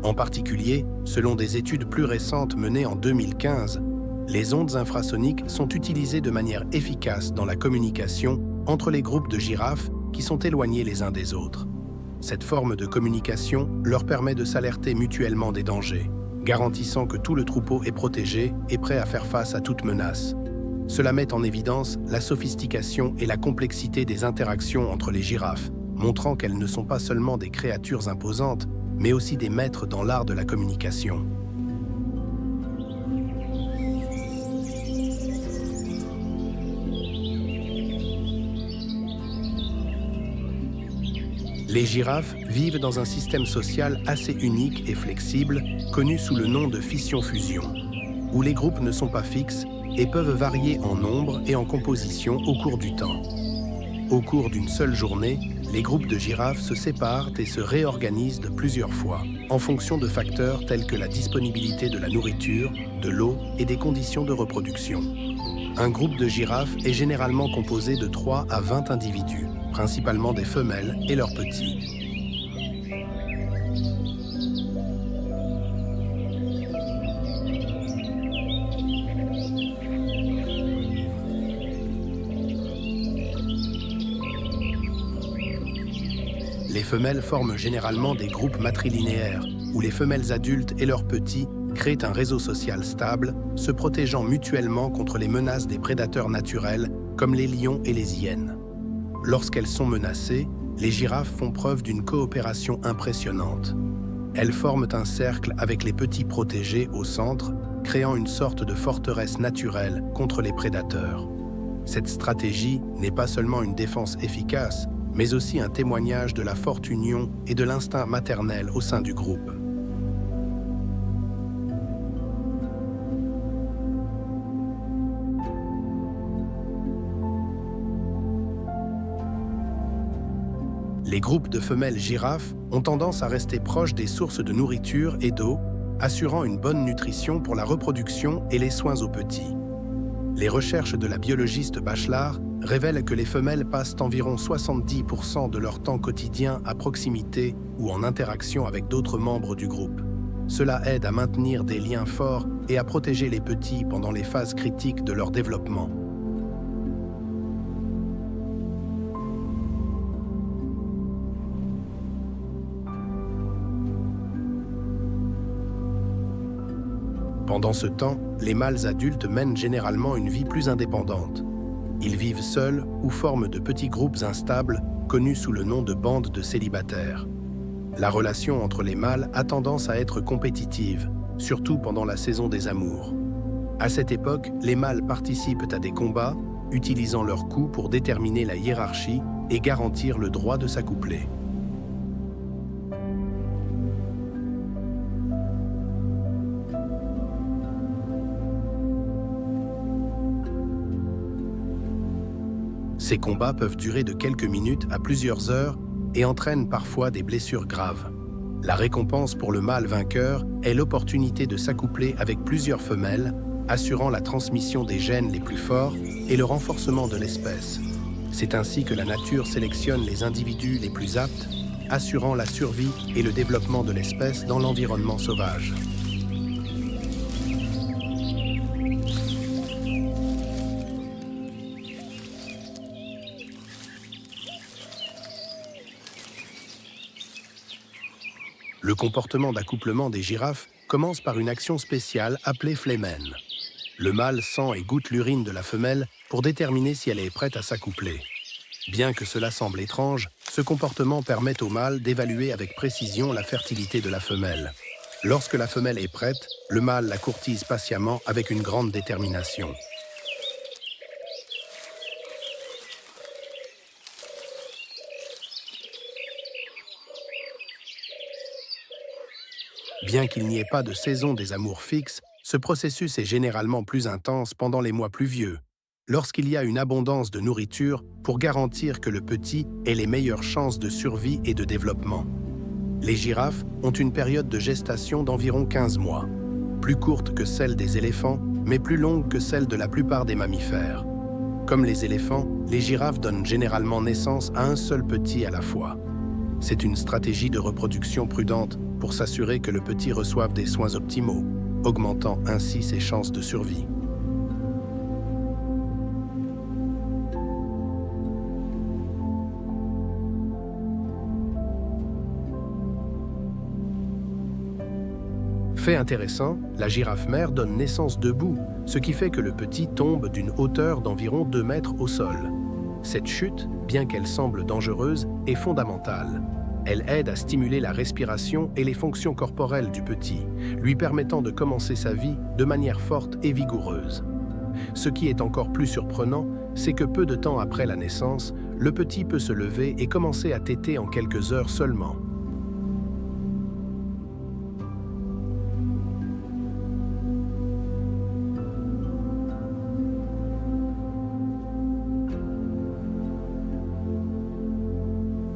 En particulier, selon des études plus récentes menées en 2015, les ondes infrasoniques sont utilisées de manière efficace dans la communication entre les groupes de girafes qui sont éloignés les uns des autres. Cette forme de communication leur permet de s'alerter mutuellement des dangers, garantissant que tout le troupeau est protégé et prêt à faire face à toute menace. Cela met en évidence la sophistication et la complexité des interactions entre les girafes, montrant qu'elles ne sont pas seulement des créatures imposantes, mais aussi des maîtres dans l'art de la communication. Les girafes vivent dans un système social assez unique et flexible, connu sous le nom de fission-fusion, où les groupes ne sont pas fixes et peuvent varier en nombre et en composition au cours du temps. Au cours d'une seule journée, les groupes de girafes se séparent et se réorganisent de plusieurs fois, en fonction de facteurs tels que la disponibilité de la nourriture, de l'eau et des conditions de reproduction. Un groupe de girafes est généralement composé de 3 à 20 individus, principalement des femelles et leurs petits. Les femelles forment généralement des groupes matrilinéaires, où les femelles adultes et leurs petits créent un réseau social stable, se protégeant mutuellement contre les menaces des prédateurs naturels, comme les lions et les hyènes. Lorsqu'elles sont menacées, les girafes font preuve d'une coopération impressionnante. Elles forment un cercle avec les petits protégés au centre, créant une sorte de forteresse naturelle contre les prédateurs. Cette stratégie n'est pas seulement une défense efficace, mais aussi un témoignage de la forte union et de l'instinct maternel au sein du groupe. Les groupes de femelles girafes ont tendance à rester proches des sources de nourriture et d'eau, assurant une bonne nutrition pour la reproduction et les soins aux petits. Les recherches de la biologiste Bachelard révèlent que les femelles passent environ 70% de leur temps quotidien à proximité ou en interaction avec d'autres membres du groupe. Cela aide à maintenir des liens forts et à protéger les petits pendant les phases critiques de leur développement. Pendant ce temps, les mâles adultes mènent généralement une vie plus indépendante. Ils vivent seuls ou forment de petits groupes instables, connus sous le nom de bandes de célibataires. La relation entre les mâles a tendance à être compétitive, surtout pendant la saison des amours. À cette époque, les mâles participent à des combats, utilisant leurs coups pour déterminer la hiérarchie et garantir le droit de s'accoupler. Ces combats peuvent durer de quelques minutes à plusieurs heures et entraînent parfois des blessures graves. La récompense pour le mâle vainqueur est l'opportunité de s'accoupler avec plusieurs femelles, assurant la transmission des gènes les plus forts et le renforcement de l'espèce. C'est ainsi que la nature sélectionne les individus les plus aptes, assurant la survie et le développement de l'espèce dans l'environnement sauvage. Le comportement d'accouplement des girafes commence par une action spéciale appelée flémène. Le mâle sent et goûte l'urine de la femelle pour déterminer si elle est prête à s'accoupler. Bien que cela semble étrange, ce comportement permet au mâle d'évaluer avec précision la fertilité de la femelle. Lorsque la femelle est prête, le mâle la courtise patiemment avec une grande détermination. Bien qu'il n'y ait pas de saison des amours fixe, ce processus est généralement plus intense pendant les mois pluvieux, lorsqu'il y a une abondance de nourriture pour garantir que le petit ait les meilleures chances de survie et de développement. Les girafes ont une période de gestation d'environ 15 mois, plus courte que celle des éléphants, mais plus longue que celle de la plupart des mammifères. Comme les éléphants, les girafes donnent généralement naissance à un seul petit à la fois. C'est une stratégie de reproduction prudente pour s'assurer que le petit reçoive des soins optimaux, augmentant ainsi ses chances de survie. Fait intéressant, la girafe mère donne naissance debout, ce qui fait que le petit tombe d'une hauteur d'environ 2 mètres au sol. Cette chute, bien qu'elle semble dangereuse, est fondamentale. Elle aide à stimuler la respiration et les fonctions corporelles du petit, lui permettant de commencer sa vie de manière forte et vigoureuse. Ce qui est encore plus surprenant, c'est que peu de temps après la naissance, le petit peut se lever et commencer à téter en quelques heures seulement.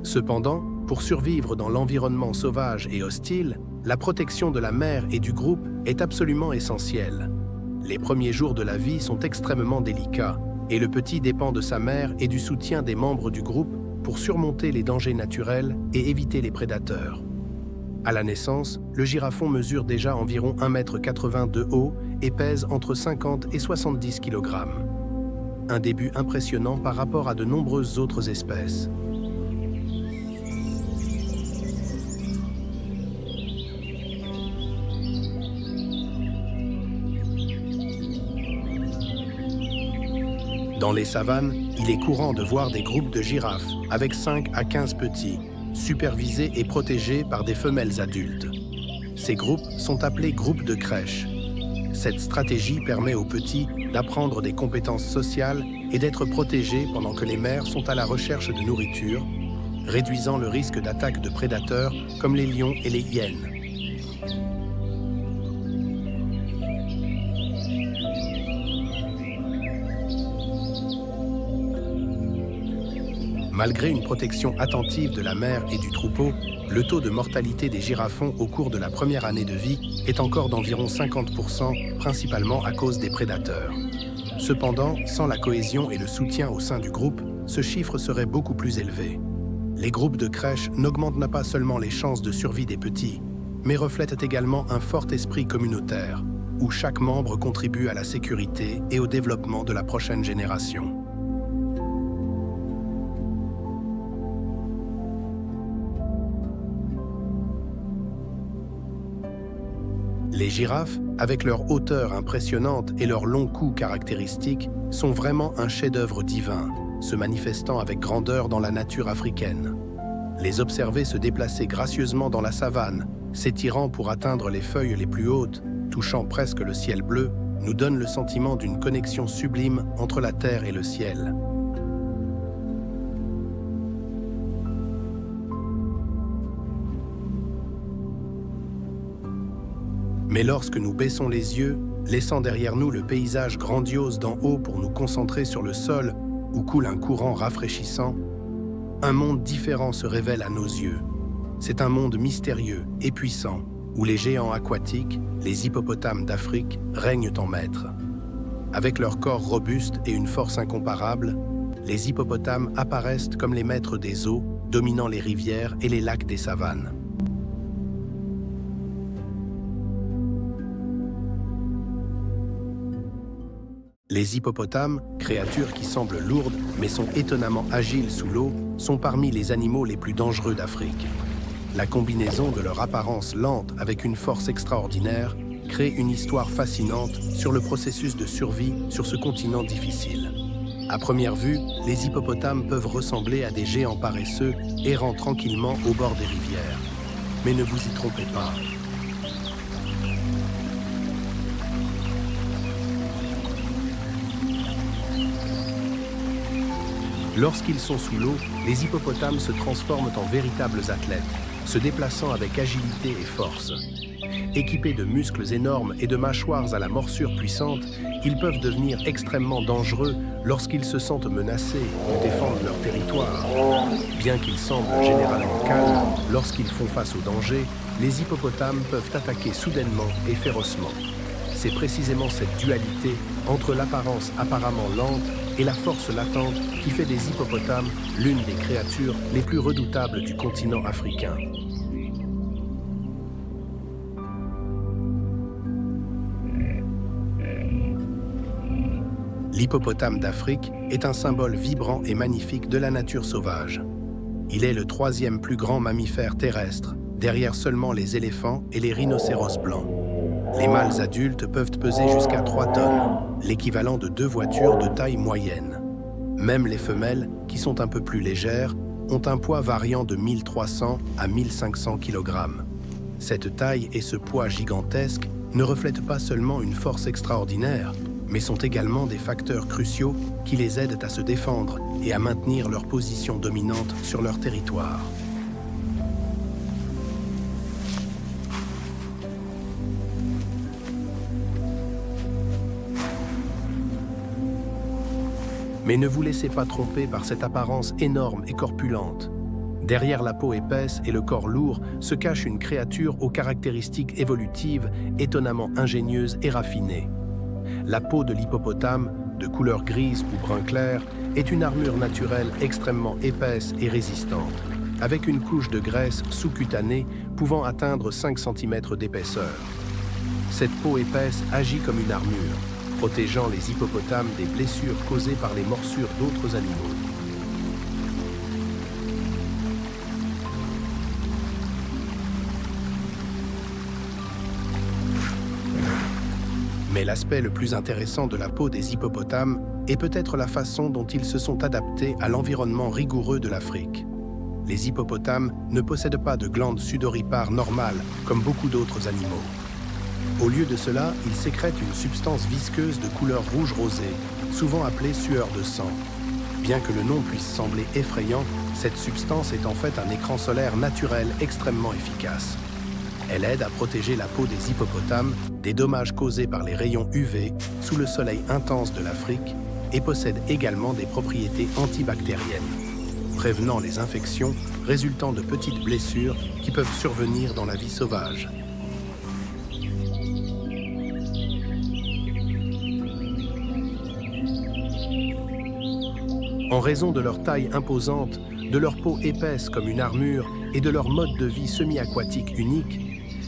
Cependant, pour survivre dans l'environnement sauvage et hostile, la protection de la mère et du groupe est absolument essentielle. Les premiers jours de la vie sont extrêmement délicats, et le petit dépend de sa mère et du soutien des membres du groupe pour surmonter les dangers naturels et éviter les prédateurs. À la naissance, le girafon mesure déjà environ 1,80 m de haut et pèse entre 50 et 70 kg. Un début impressionnant par rapport à de nombreuses autres espèces. Dans les savanes, il est courant de voir des groupes de girafes avec 5 à 15 petits, supervisés et protégés par des femelles adultes. Ces groupes sont appelés groupes de crèche. Cette stratégie permet aux petits d'apprendre des compétences sociales et d'être protégés pendant que les mères sont à la recherche de nourriture, réduisant le risque d'attaque de prédateurs comme les lions et les hyènes. Malgré une protection attentive de la mère et du troupeau, le taux de mortalité des girafons au cours de la première année de vie est encore d'environ 50%, principalement à cause des prédateurs. Cependant, sans la cohésion et le soutien au sein du groupe, ce chiffre serait beaucoup plus élevé. Les groupes de crèche n'augmentent pas seulement les chances de survie des petits, mais reflètent également un fort esprit communautaire, où chaque membre contribue à la sécurité et au développement de la prochaine génération. Les girafes, avec leur hauteur impressionnante et leur long cou caractéristique, sont vraiment un chef-d'œuvre divin, se manifestant avec grandeur dans la nature africaine. Les observer se déplacer gracieusement dans la savane, s'étirant pour atteindre les feuilles les plus hautes, touchant presque le ciel bleu, nous donne le sentiment d'une connexion sublime entre la terre et le ciel. Mais lorsque nous baissons les yeux, laissant derrière nous le paysage grandiose d'en haut pour nous concentrer sur le sol où coule un courant rafraîchissant, un monde différent se révèle à nos yeux. C'est un monde mystérieux et puissant où les géants aquatiques, les hippopotames d'Afrique, règnent en maîtres. Avec leur corps robuste et une force incomparable, les hippopotames apparaissent comme les maîtres des eaux, dominant les rivières et les lacs des savanes. Les hippopotames, créatures qui semblent lourdes mais sont étonnamment agiles sous l'eau, sont parmi les animaux les plus dangereux d'Afrique. La combinaison de leur apparence lente avec une force extraordinaire crée une histoire fascinante sur le processus de survie sur ce continent difficile. À première vue, les hippopotames peuvent ressembler à des géants paresseux errant tranquillement au bord des rivières. Mais ne vous y trompez pas. Lorsqu'ils sont sous l'eau, les hippopotames se transforment en véritables athlètes, se déplaçant avec agilité et force. Équipés de muscles énormes et de mâchoires à la morsure puissante, ils peuvent devenir extrêmement dangereux lorsqu'ils se sentent menacés ou défendent leur territoire. Bien qu'ils semblent généralement calmes, lorsqu'ils font face au danger, les hippopotames peuvent attaquer soudainement et férocement. C'est précisément cette dualité entre l'apparence apparemment lente et la force latente qui fait des hippopotames l'une des créatures les plus redoutables du continent africain. L'hippopotame d'Afrique est un symbole vibrant et magnifique de la nature sauvage. Il est le troisième plus grand mammifère terrestre, derrière seulement les éléphants et les rhinocéros blancs. Les mâles adultes peuvent peser jusqu'à 3 tonnes, l'équivalent de 2 voitures de taille moyenne. Même les femelles, qui sont un peu plus légères, ont un poids variant de 1300 à 1500 kg. Cette taille et ce poids gigantesque ne reflètent pas seulement une force extraordinaire, mais sont également des facteurs cruciaux qui les aident à se défendre et à maintenir leur position dominante sur leur territoire. Mais ne vous laissez pas tromper par cette apparence énorme et corpulente. Derrière la peau épaisse et le corps lourd se cache une créature aux caractéristiques évolutives étonnamment ingénieuses et raffinées. La peau de l'hippopotame, de couleur grise ou brun clair, est une armure naturelle extrêmement épaisse et résistante, avec une couche de graisse sous-cutanée pouvant atteindre 5 cm d'épaisseur. Cette peau épaisse agit comme une armure, protégeant les hippopotames des blessures causées par les morsures d'autres animaux. Mais l'aspect le plus intéressant de la peau des hippopotames est peut-être la façon dont ils se sont adaptés à l'environnement rigoureux de l'Afrique. Les hippopotames ne possèdent pas de glandes sudoripares normales comme beaucoup d'autres animaux. Au lieu de cela, ils sécrètent une substance visqueuse de couleur rouge rosé, souvent appelée sueur de sang. Bien que le nom puisse sembler effrayant, cette substance est en fait un écran solaire naturel extrêmement efficace. Elle aide à protéger la peau des hippopotames des dommages causés par les rayons UV sous le soleil intense de l'Afrique et possède également des propriétés antibactériennes, prévenant les infections résultant de petites blessures qui peuvent survenir dans la vie sauvage. En raison de leur taille imposante, de leur peau épaisse comme une armure et de leur mode de vie semi-aquatique unique,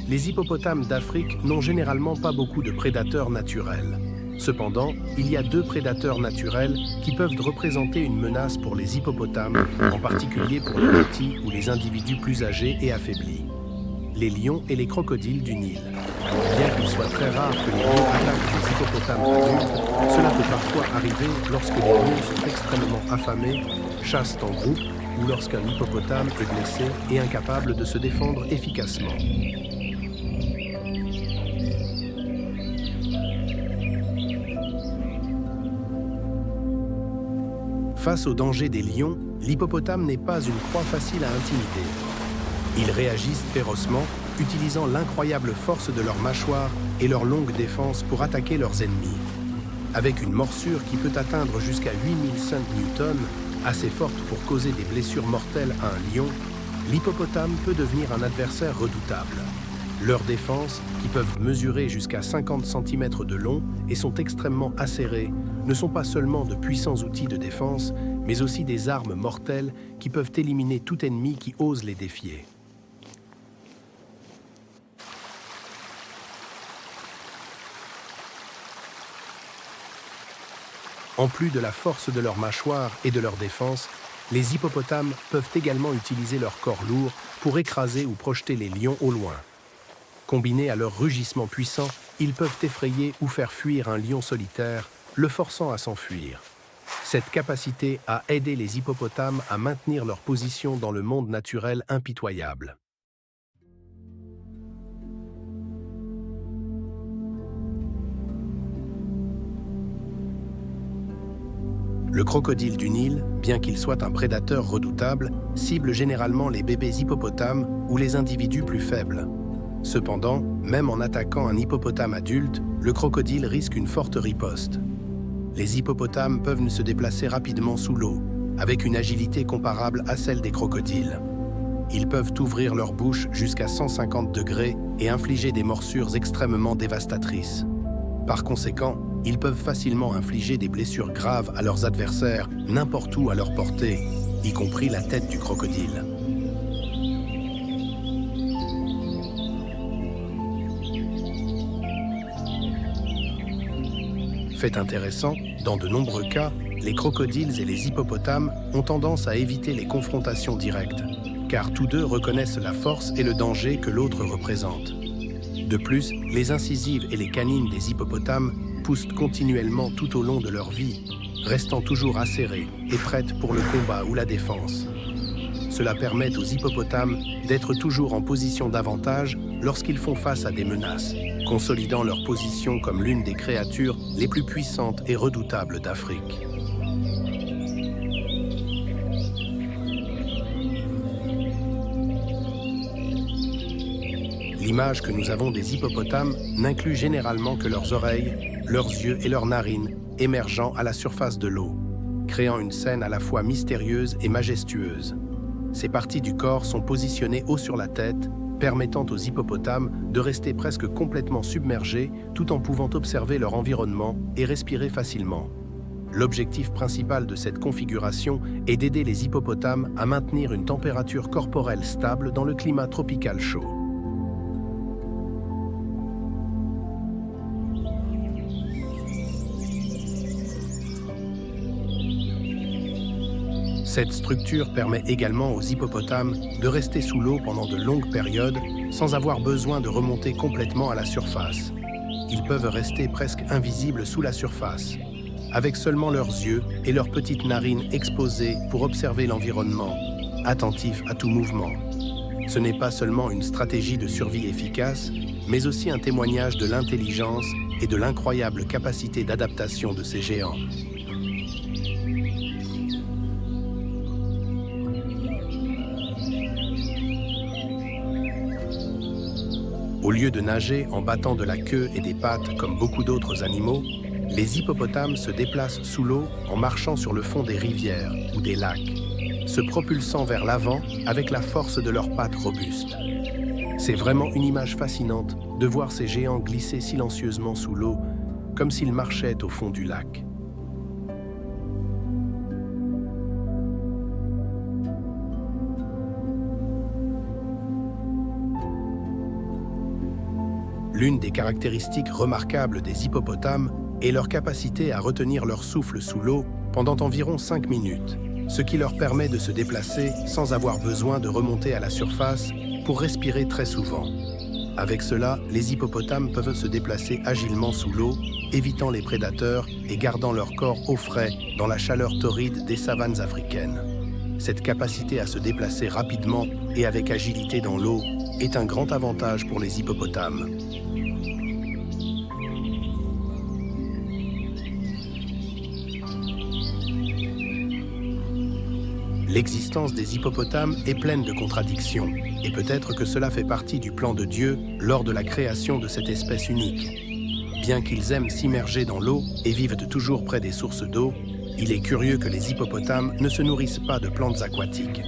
les hippopotames d'Afrique n'ont généralement pas beaucoup de prédateurs naturels. Cependant, il y a 2 prédateurs naturels qui peuvent représenter une menace pour les hippopotames, en particulier pour les petits ou les individus plus âgés et affaiblis. Les lions et les crocodiles du Nil. Bien qu'il soit très rare que les lions attaquent les hippopotames adultes, cela peut parfois arriver lorsque les lions sont extrêmement affamés, chassent en groupe ou lorsqu'un hippopotame est blessé et incapable de se défendre efficacement. Face au danger des lions, l'hippopotame n'est pas une proie facile à intimider. Ils réagissent férocement, utilisant l'incroyable force de leurs mâchoires et leur longue défense pour attaquer leurs ennemis. Avec une morsure qui peut atteindre jusqu'à 8005 Newton, assez forte pour causer des blessures mortelles à un lion, l'hippopotame peut devenir un adversaire redoutable. Leurs défenses, qui peuvent mesurer jusqu'à 50 cm de long et sont extrêmement acérées, ne sont pas seulement de puissants outils de défense, mais aussi des armes mortelles qui peuvent éliminer tout ennemi qui ose les défier. En plus de la force de leurs mâchoires et de leur défense, les hippopotames peuvent également utiliser leur corps lourd pour écraser ou projeter les lions au loin. Combinés à leur rugissement puissant, ils peuvent effrayer ou faire fuir un lion solitaire, le forçant à s'enfuir. Cette capacité a aidé les hippopotames à maintenir leur position dans le monde naturel impitoyable. Le crocodile du Nil, bien qu'il soit un prédateur redoutable, cible généralement les bébés hippopotames ou les individus plus faibles. Cependant, même en attaquant un hippopotame adulte, le crocodile risque une forte riposte. Les hippopotames peuvent se déplacer rapidement sous l'eau, avec une agilité comparable à celle des crocodiles. Ils peuvent ouvrir leur bouche jusqu'à 150 degrés et infliger des morsures extrêmement dévastatrices. Par conséquent, ils peuvent facilement infliger des blessures graves à leurs adversaires n'importe où à leur portée, y compris la tête du crocodile. Fait intéressant, dans de nombreux cas, les crocodiles et les hippopotames ont tendance à éviter les confrontations directes, car tous deux reconnaissent la force et le danger que l'autre représente. De plus, les incisives et les canines des hippopotames poussent continuellement tout au long de leur vie, restant toujours acérées et prêtes pour le combat ou la défense. Cela permet aux hippopotames d'être toujours en position d'avantage lorsqu'ils font face à des menaces, consolidant leur position comme l'une des créatures les plus puissantes et redoutables d'Afrique. L'image que nous avons des hippopotames n'inclut généralement que leurs oreilles, leurs yeux et leurs narines émergeant à la surface de l'eau, créant une scène à la fois mystérieuse et majestueuse. Ces parties du corps sont positionnées haut sur la tête, permettant aux hippopotames de rester presque complètement submergés tout en pouvant observer leur environnement et respirer facilement. L'objectif principal de cette configuration est d'aider les hippopotames à maintenir une température corporelle stable dans le climat tropical chaud. Cette structure permet également aux hippopotames de rester sous l'eau pendant de longues périodes sans avoir besoin de remonter complètement à la surface. Ils peuvent rester presque invisibles sous la surface, avec seulement leurs yeux et leurs petites narines exposées pour observer l'environnement, attentifs à tout mouvement. Ce n'est pas seulement une stratégie de survie efficace, mais aussi un témoignage de l'intelligence et de l'incroyable capacité d'adaptation de ces géants. Au lieu de nager en battant de la queue et des pattes comme beaucoup d'autres animaux, les hippopotames se déplacent sous l'eau en marchant sur le fond des rivières ou des lacs, se propulsant vers l'avant avec la force de leurs pattes robustes. C'est vraiment une image fascinante de voir ces géants glisser silencieusement sous l'eau, comme s'ils marchaient au fond du lac. L'une des caractéristiques remarquables des hippopotames est leur capacité à retenir leur souffle sous l'eau pendant environ 5 minutes, ce qui leur permet de se déplacer sans avoir besoin de remonter à la surface pour respirer très souvent. Avec cela, les hippopotames peuvent se déplacer agilement sous l'eau, évitant les prédateurs et gardant leur corps au frais dans la chaleur torride des savanes africaines. Cette capacité à se déplacer rapidement et avec agilité dans l'eau est un grand avantage pour les hippopotames. L'existence des hippopotames est pleine de contradictions, et peut-être que cela fait partie du plan de Dieu lors de la création de cette espèce unique. Bien qu'ils aiment s'immerger dans l'eau et vivent toujours près des sources d'eau, il est curieux que les hippopotames ne se nourrissent pas de plantes aquatiques.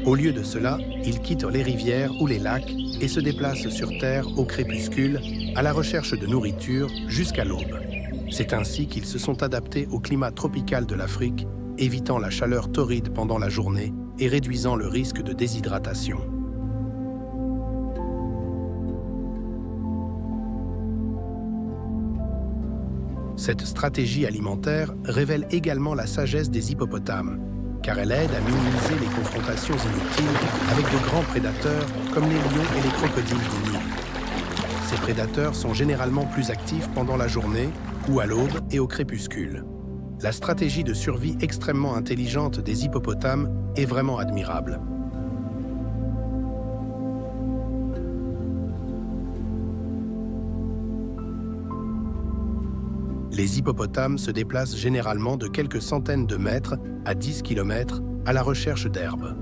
Au lieu de cela, ils quittent les rivières ou les lacs et se déplacent sur Terre au crépuscule, à la recherche de nourriture jusqu'à l'aube. C'est ainsi qu'ils se sont adaptés au climat tropical de l'Afrique, évitant la chaleur torride pendant la journée et réduisant le risque de déshydratation. Cette stratégie alimentaire révèle également la sagesse des hippopotames, car elle aide à minimiser les confrontations inutiles avec de grands prédateurs comme les lions et les crocodiles du Nil. Ces prédateurs sont généralement plus actifs pendant la journée ou à l'aube et au crépuscule. La stratégie de survie extrêmement intelligente des hippopotames est vraiment admirable. Les hippopotames se déplacent généralement de quelques centaines de mètres à 10 km à la recherche d'herbes.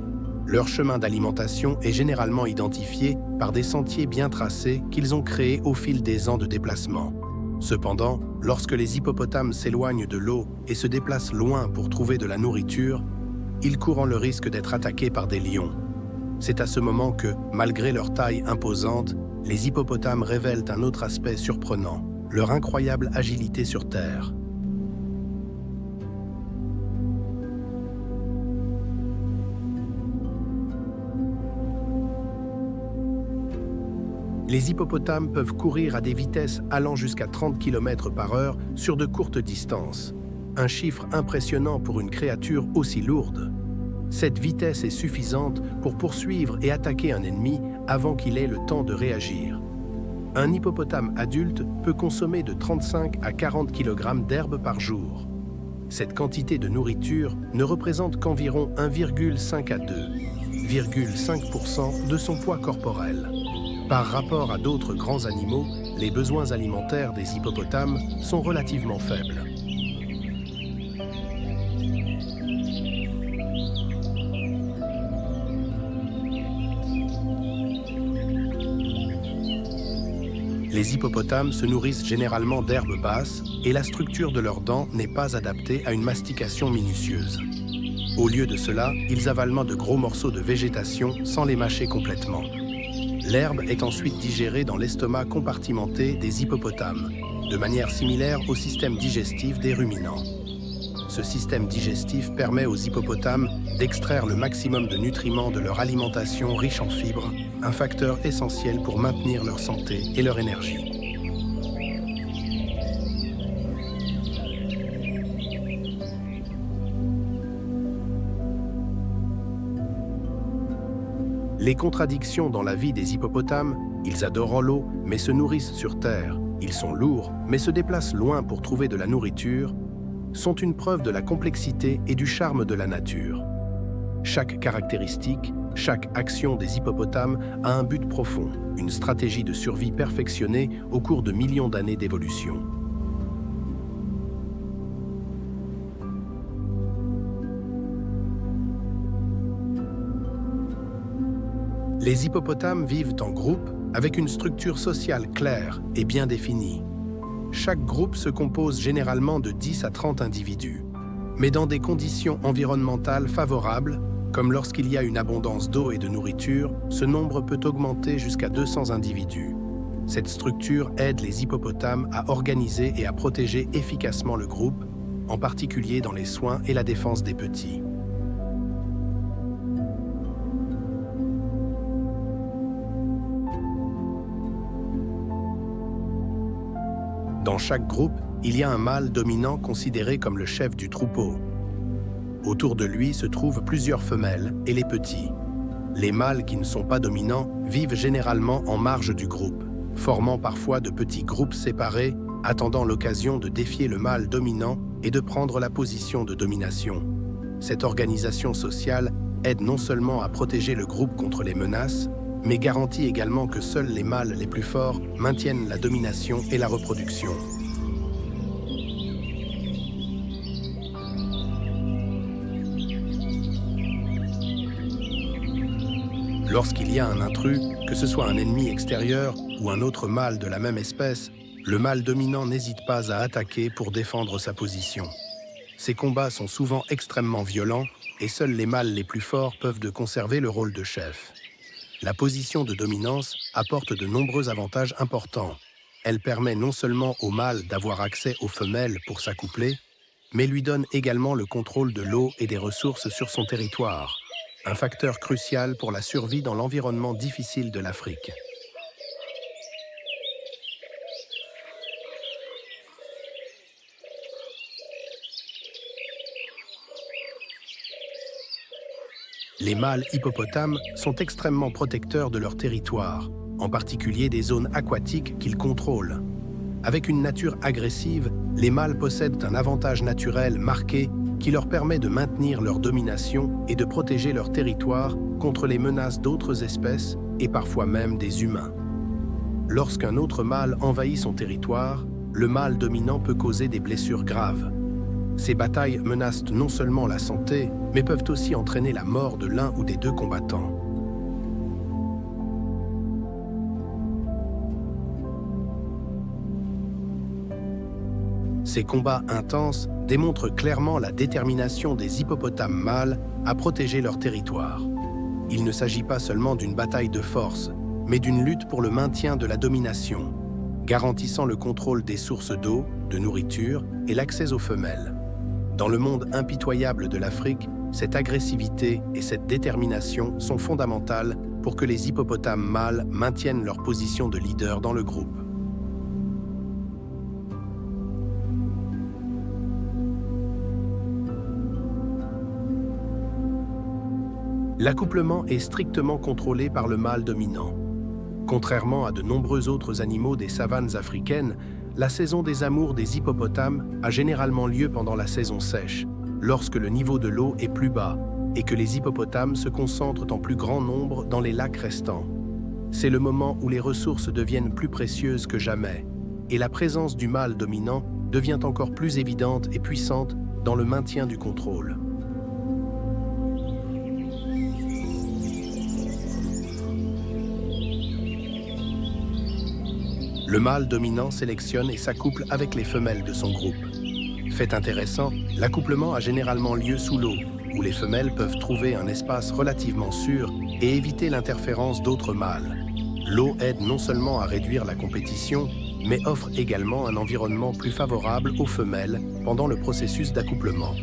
Leur chemin d'alimentation est généralement identifié par des sentiers bien tracés qu'ils ont créés au fil des ans de déplacement. Cependant, lorsque les hippopotames s'éloignent de l'eau et se déplacent loin pour trouver de la nourriture, ils courent le risque d'être attaqués par des lions. C'est à ce moment que, malgré leur taille imposante, les hippopotames révèlent un autre aspect surprenant, leur incroyable agilité sur Terre. Les hippopotames peuvent courir à des vitesses allant jusqu'à 30 km/h sur de courtes distances. Un chiffre impressionnant pour une créature aussi lourde. Cette vitesse est suffisante pour poursuivre et attaquer un ennemi avant qu'il ait le temps de réagir. Un hippopotame adulte peut consommer de 35 à 40 kg d'herbe par jour. Cette quantité de nourriture ne représente qu'environ 1,5 à 2,5% de son poids corporel. Par rapport à d'autres grands animaux, les besoins alimentaires des hippopotames sont relativement faibles. Les hippopotames se nourrissent généralement d'herbes basses et la structure de leurs dents n'est pas adaptée à une mastication minutieuse. Au lieu de cela, ils avalent de gros morceaux de végétation sans les mâcher complètement. L'herbe est ensuite digérée dans l'estomac compartimenté des hippopotames, de manière similaire au système digestif des ruminants. Ce système digestif permet aux hippopotames d'extraire le maximum de nutriments de leur alimentation riche en fibres, un facteur essentiel pour maintenir leur santé et leur énergie. Les contradictions dans la vie des hippopotames, ils adorent l'eau mais se nourrissent sur terre, ils sont lourds mais se déplacent loin pour trouver de la nourriture, sont une preuve de la complexité et du charme de la nature. Chaque caractéristique, chaque action des hippopotames a un but profond, une stratégie de survie perfectionnée au cours de millions d'années d'évolution. Les hippopotames vivent en groupe avec une structure sociale claire et bien définie. Chaque groupe se compose généralement de 10 à 30 individus, mais dans des conditions environnementales favorables, comme lorsqu'il y a une abondance d'eau et de nourriture, ce nombre peut augmenter jusqu'à 200 individus. Cette structure aide les hippopotames à organiser et à protéger efficacement le groupe, en particulier dans les soins et la défense des petits. Dans chaque groupe, il y a un mâle dominant considéré comme le chef du troupeau. Autour de lui se trouvent plusieurs femelles et les petits. Les mâles qui ne sont pas dominants vivent généralement en marge du groupe, formant parfois de petits groupes séparés, attendant l'occasion de défier le mâle dominant et de prendre la position de domination. Cette organisation sociale aide non seulement à protéger le groupe contre les menaces, mais garantit également que seuls les mâles les plus forts maintiennent la domination et la reproduction. Lorsqu'il y a un intrus, que ce soit un ennemi extérieur ou un autre mâle de la même espèce, le mâle dominant n'hésite pas à attaquer pour défendre sa position. Ces combats sont souvent extrêmement violents et seuls les mâles les plus forts peuvent conserver le rôle de chef. La position de dominance apporte de nombreux avantages importants. Elle permet non seulement au mâle d'avoir accès aux femelles pour s'accoupler, mais lui donne également le contrôle de l'eau et des ressources sur son territoire, un facteur crucial pour la survie dans l'environnement difficile de l'Afrique. Les mâles hippopotames sont extrêmement protecteurs de leur territoire, en particulier des zones aquatiques qu'ils contrôlent. Avec une nature agressive, les mâles possèdent un avantage naturel marqué qui leur permet de maintenir leur domination et de protéger leur territoire contre les menaces d'autres espèces et parfois même des humains. Lorsqu'un autre mâle envahit son territoire, le mâle dominant peut causer des blessures graves. Ces batailles menacent non seulement la santé, mais peuvent aussi entraîner la mort de l'un ou des deux combattants. Ces combats intenses démontrent clairement la détermination des hippopotames mâles à protéger leur territoire. Il ne s'agit pas seulement d'une bataille de force, mais d'une lutte pour le maintien de la domination, garantissant le contrôle des sources d'eau, de nourriture et l'accès aux femelles. Dans le monde impitoyable de l'Afrique, cette agressivité et cette détermination sont fondamentales pour que les hippopotames mâles maintiennent leur position de leader dans le groupe. L'accouplement est strictement contrôlé par le mâle dominant. Contrairement à de nombreux autres animaux des savanes africaines, la saison des amours des hippopotames a généralement lieu pendant la saison sèche, lorsque le niveau de l'eau est plus bas et que les hippopotames se concentrent en plus grand nombre dans les lacs restants. C'est le moment où les ressources deviennent plus précieuses que jamais, et la présence du mâle dominant devient encore plus évidente et puissante dans le maintien du contrôle. Le mâle dominant sélectionne et s'accouple avec les femelles de son groupe. Fait intéressant, l'accouplement a généralement lieu sous l'eau, où les femelles peuvent trouver un espace relativement sûr et éviter l'interférence d'autres mâles. L'eau aide non seulement à réduire la compétition, mais offre également un environnement plus favorable aux femelles pendant le processus d'accouplement.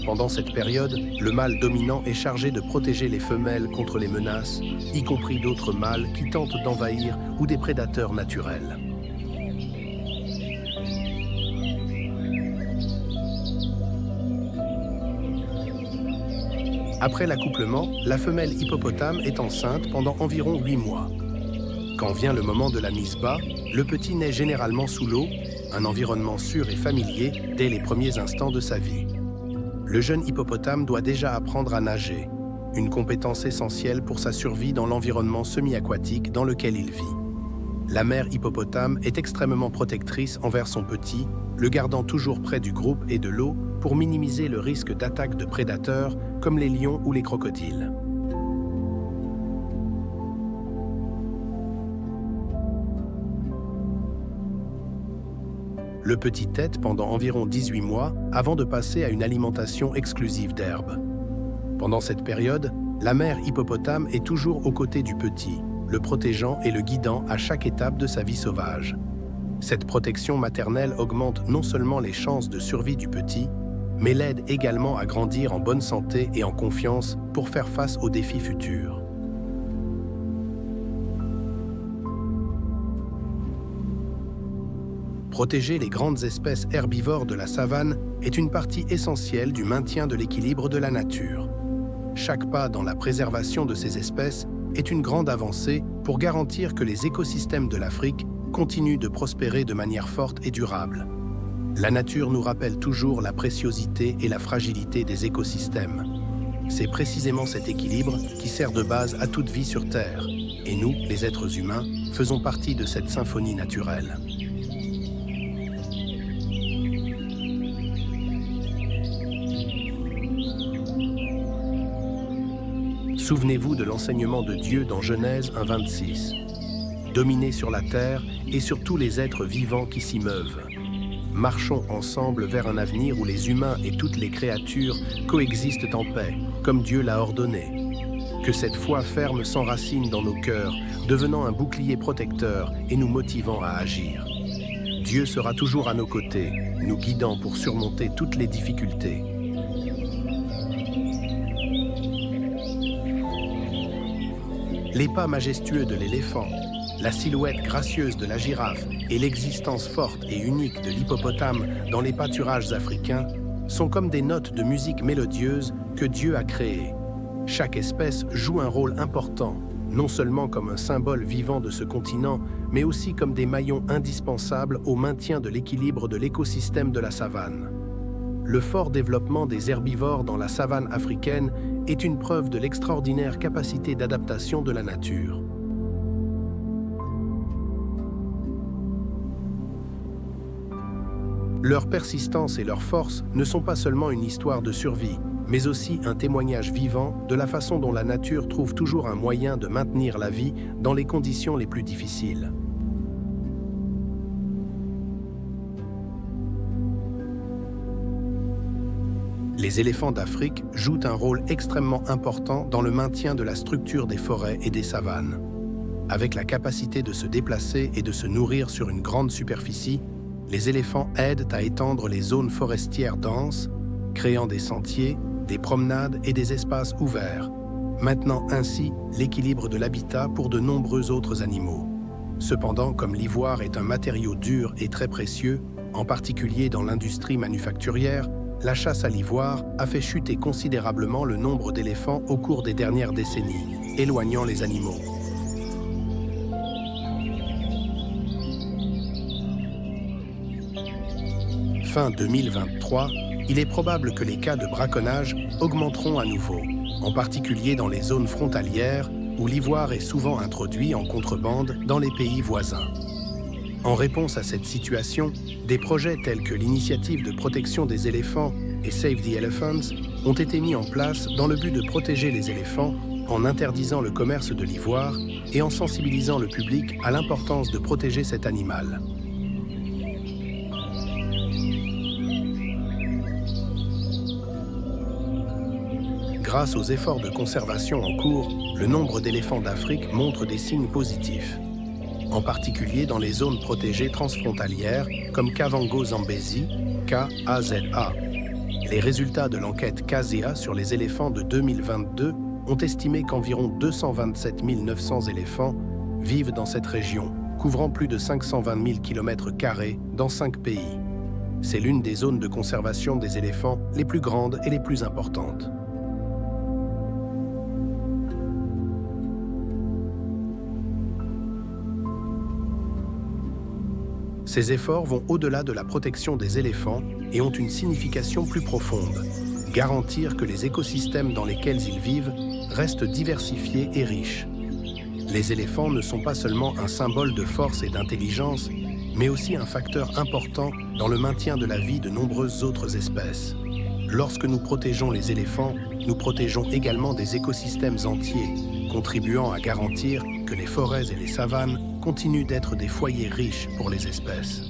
Pendant cette période, le mâle dominant est chargé de protéger les femelles contre les menaces, y compris d'autres mâles qui tentent d'envahir ou des prédateurs naturels. Après l'accouplement, la femelle hippopotame est enceinte pendant environ 8 mois. Quand vient le moment de la mise bas, le petit naît généralement sous l'eau, un environnement sûr et familier dès les premiers instants de sa vie. Le jeune hippopotame doit déjà apprendre à nager, une compétence essentielle pour sa survie dans l'environnement semi-aquatique dans lequel il vit. La mère hippopotame est extrêmement protectrice envers son petit, le gardant toujours près du groupe et de l'eau pour minimiser le risque d'attaque de prédateurs comme les lions ou les crocodiles. Le petit tète pendant environ 18 mois avant de passer à une alimentation exclusive d'herbe. Pendant cette période, la mère hippopotame est toujours aux côtés du petit, le protégeant et le guidant à chaque étape de sa vie sauvage. Cette protection maternelle augmente non seulement les chances de survie du petit, mais l'aide également à grandir en bonne santé et en confiance pour faire face aux défis futurs. Protéger les grandes espèces herbivores de la savane est une partie essentielle du maintien de l'équilibre de la nature. Chaque pas dans la préservation de ces espèces est une grande avancée pour garantir que les écosystèmes de l'Afrique continuent de prospérer de manière forte et durable. La nature nous rappelle toujours la préciosité et la fragilité des écosystèmes. C'est précisément cet équilibre qui sert de base à toute vie sur Terre. Et nous, les êtres humains, faisons partie de cette symphonie naturelle. Souvenez-vous de l'enseignement de Dieu dans Genèse 1:26. Dominez sur la terre et sur tous les êtres vivants qui s'y meuvent. Marchons ensemble vers un avenir où les humains et toutes les créatures coexistent en paix, comme Dieu l'a ordonné. Que cette foi ferme s'enracine dans nos cœurs, devenant un bouclier protecteur et nous motivant à agir. Dieu sera toujours à nos côtés, nous guidant pour surmonter toutes les difficultés. Les pas majestueux de l'éléphant, la silhouette gracieuse de la girafe et l'existence forte et unique de l'hippopotame dans les pâturages africains sont comme des notes de musique mélodieuse que Dieu a créées. Chaque espèce joue un rôle important, non seulement comme un symbole vivant de ce continent, mais aussi comme des maillons indispensables au maintien de l'équilibre de l'écosystème de la savane. Le fort développement des herbivores dans la savane africaine est une preuve de l'extraordinaire capacité d'adaptation de la nature. Leur persistance et leur force ne sont pas seulement une histoire de survie, mais aussi un témoignage vivant de la façon dont la nature trouve toujours un moyen de maintenir la vie dans les conditions les plus difficiles. Les éléphants d'Afrique jouent un rôle extrêmement important dans le maintien de la structure des forêts et des savanes. Avec la capacité de se déplacer et de se nourrir sur une grande superficie, les éléphants aident à étendre les zones forestières denses, créant des sentiers, des promenades et des espaces ouverts, maintenant ainsi l'équilibre de l'habitat pour de nombreux autres animaux. Cependant, comme l'ivoire est un matériau dur et très précieux, en particulier dans l'industrie manufacturière, la chasse à l'ivoire a fait chuter considérablement le nombre d'éléphants au cours des dernières décennies, éloignant les animaux. Fin 2023, il est probable que les cas de braconnage augmenteront à nouveau, en particulier dans les zones frontalières où l'ivoire est souvent introduit en contrebande dans les pays voisins. En réponse à cette situation, des projets tels que l'initiative de protection des éléphants et Save the Elephants ont été mis en place dans le but de protéger les éléphants en interdisant le commerce de l'ivoire et en sensibilisant le public à l'importance de protéger cet animal. Grâce aux efforts de conservation en cours, le nombre d'éléphants d'Afrique montre des signes positifs, en particulier dans les zones protégées transfrontalières comme Kavango-Zambezi, KAZA. Les résultats de l'enquête KAZA sur les éléphants de 2022 ont estimé qu'environ 227 900 éléphants vivent dans cette région, couvrant plus de 520 000 km² dans 5 pays. C'est l'une des zones de conservation des éléphants les plus grandes et les plus importantes. Ces efforts vont au-delà de la protection des éléphants et ont une signification plus profonde. Garantir que les écosystèmes dans lesquels ils vivent restent diversifiés et riches. Les éléphants ne sont pas seulement un symbole de force et d'intelligence, mais aussi un facteur important dans le maintien de la vie de nombreuses autres espèces. Lorsque nous protégeons les éléphants, nous protégeons également des écosystèmes entiers, contribuant à garantir que les forêts et les savanes continuent d'être des foyers riches pour les espèces.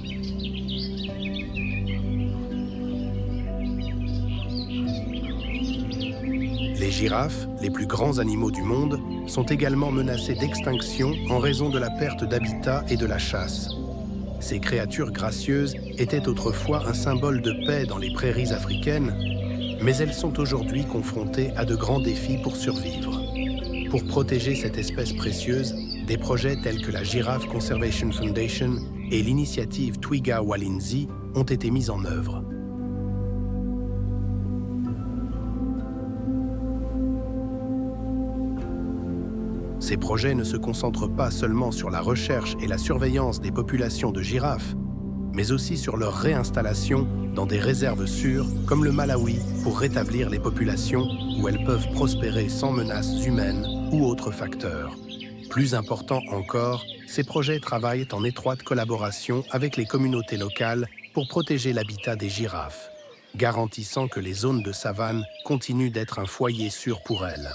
Les girafes, les plus grands animaux du monde, sont également menacés d'extinction en raison de la perte d'habitat et de la chasse. Ces créatures gracieuses étaient autrefois un symbole de paix dans les prairies africaines, mais elles sont aujourd'hui confrontées à de grands défis pour survivre. Pour protéger cette espèce précieuse, des projets tels que la Giraffe Conservation Foundation et l'initiative Twiga Walinzi ont été mis en œuvre. Ces projets ne se concentrent pas seulement sur la recherche et la surveillance des populations de girafes, mais aussi sur leur réinstallation dans des réserves sûres comme le Malawi pour rétablir les populations où elles peuvent prospérer sans menaces humaines ou autres facteurs. Plus important encore, ces projets travaillent en étroite collaboration avec les communautés locales pour protéger l'habitat des girafes, garantissant que les zones de savane continuent d'être un foyer sûr pour elles.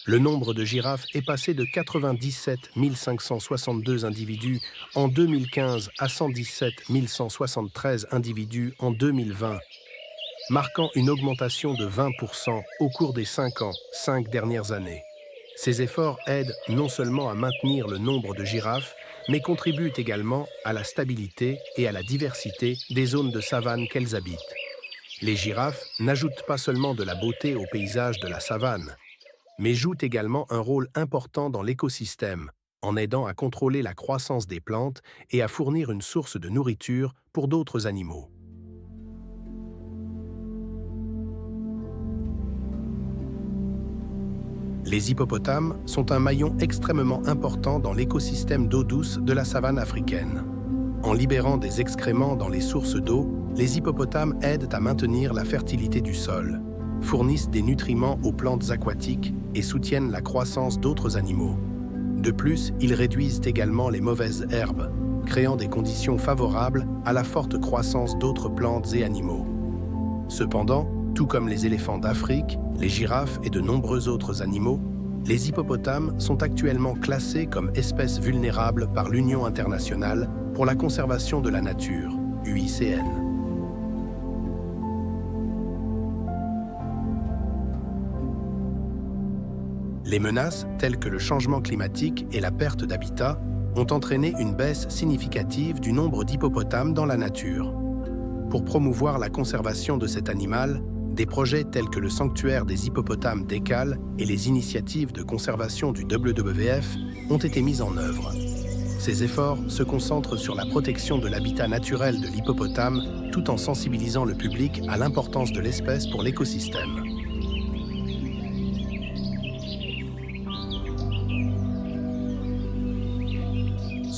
Le nombre de girafes est passé de 97 562 individus en 2015 à 117 173 individus en 2020, marquant une augmentation de 20% au cours des 5 dernières années. Ces efforts aident non seulement à maintenir le nombre de girafes, mais contribuent également à la stabilité et à la diversité des zones de savane qu'elles habitent. Les girafes n'ajoutent pas seulement de la beauté au paysage de la savane, mais jouent également un rôle important dans l'écosystème, en aidant à contrôler la croissance des plantes et à fournir une source de nourriture pour d'autres animaux. Les hippopotames sont un maillon extrêmement important dans l'écosystème d'eau douce de la savane africaine. En libérant des excréments dans les sources d'eau, les hippopotames aident à maintenir la fertilité du sol, fournissent des nutriments aux plantes aquatiques et soutiennent la croissance d'autres animaux. De plus, ils réduisent également les mauvaises herbes, créant des conditions favorables à la forte croissance d'autres plantes et animaux. Cependant, tout comme les éléphants d'Afrique, les girafes et de nombreux autres animaux, les hippopotames sont actuellement classés comme espèces vulnérables par l'Union internationale pour la conservation de la nature, UICN. Les menaces, telles que le changement climatique et la perte d'habitat, ont entraîné une baisse significative du nombre d'hippopotames dans la nature. Pour promouvoir la conservation de cet animal, des projets tels que le sanctuaire des hippopotames d'Ekale et les initiatives de conservation du WWF ont été mis en œuvre. Ces efforts se concentrent sur la protection de l'habitat naturel de l'hippopotame tout en sensibilisant le public à l'importance de l'espèce pour l'écosystème.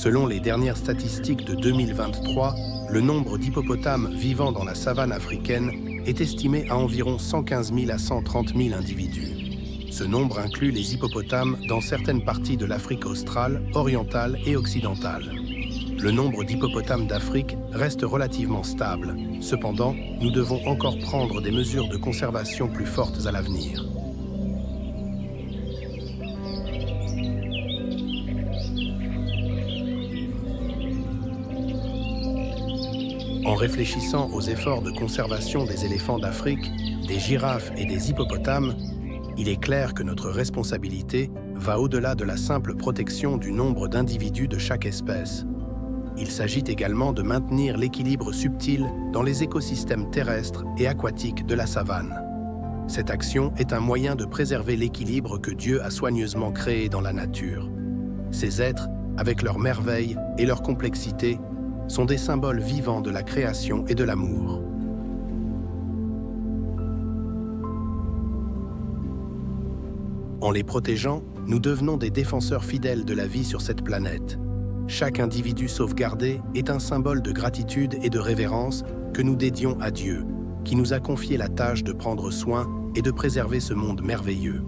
Selon les dernières statistiques de 2023, le nombre d'hippopotames vivant dans la savane africaine est estimé à environ 115 000 à 130 000 individus. Ce nombre inclut les hippopotames dans certaines parties de l'Afrique australe, orientale et occidentale. Le nombre d'hippopotames d'Afrique reste relativement stable. Cependant, nous devons encore prendre des mesures de conservation plus fortes à l'avenir. En réfléchissant aux efforts de conservation des éléphants d'Afrique, des girafes et des hippopotames, il est clair que notre responsabilité va au-delà de la simple protection du nombre d'individus de chaque espèce. Il s'agit également de maintenir l'équilibre subtil dans les écosystèmes terrestres et aquatiques de la savane. Cette action est un moyen de préserver l'équilibre que Dieu a soigneusement créé dans la nature. Ces êtres, avec leurs merveilles et leur complexité, sont des symboles vivants de la création et de l'amour. En les protégeant, nous devenons des défenseurs fidèles de la vie sur cette planète. Chaque individu sauvegardé est un symbole de gratitude et de révérence que nous dédions à Dieu, qui nous a confié la tâche de prendre soin et de préserver ce monde merveilleux.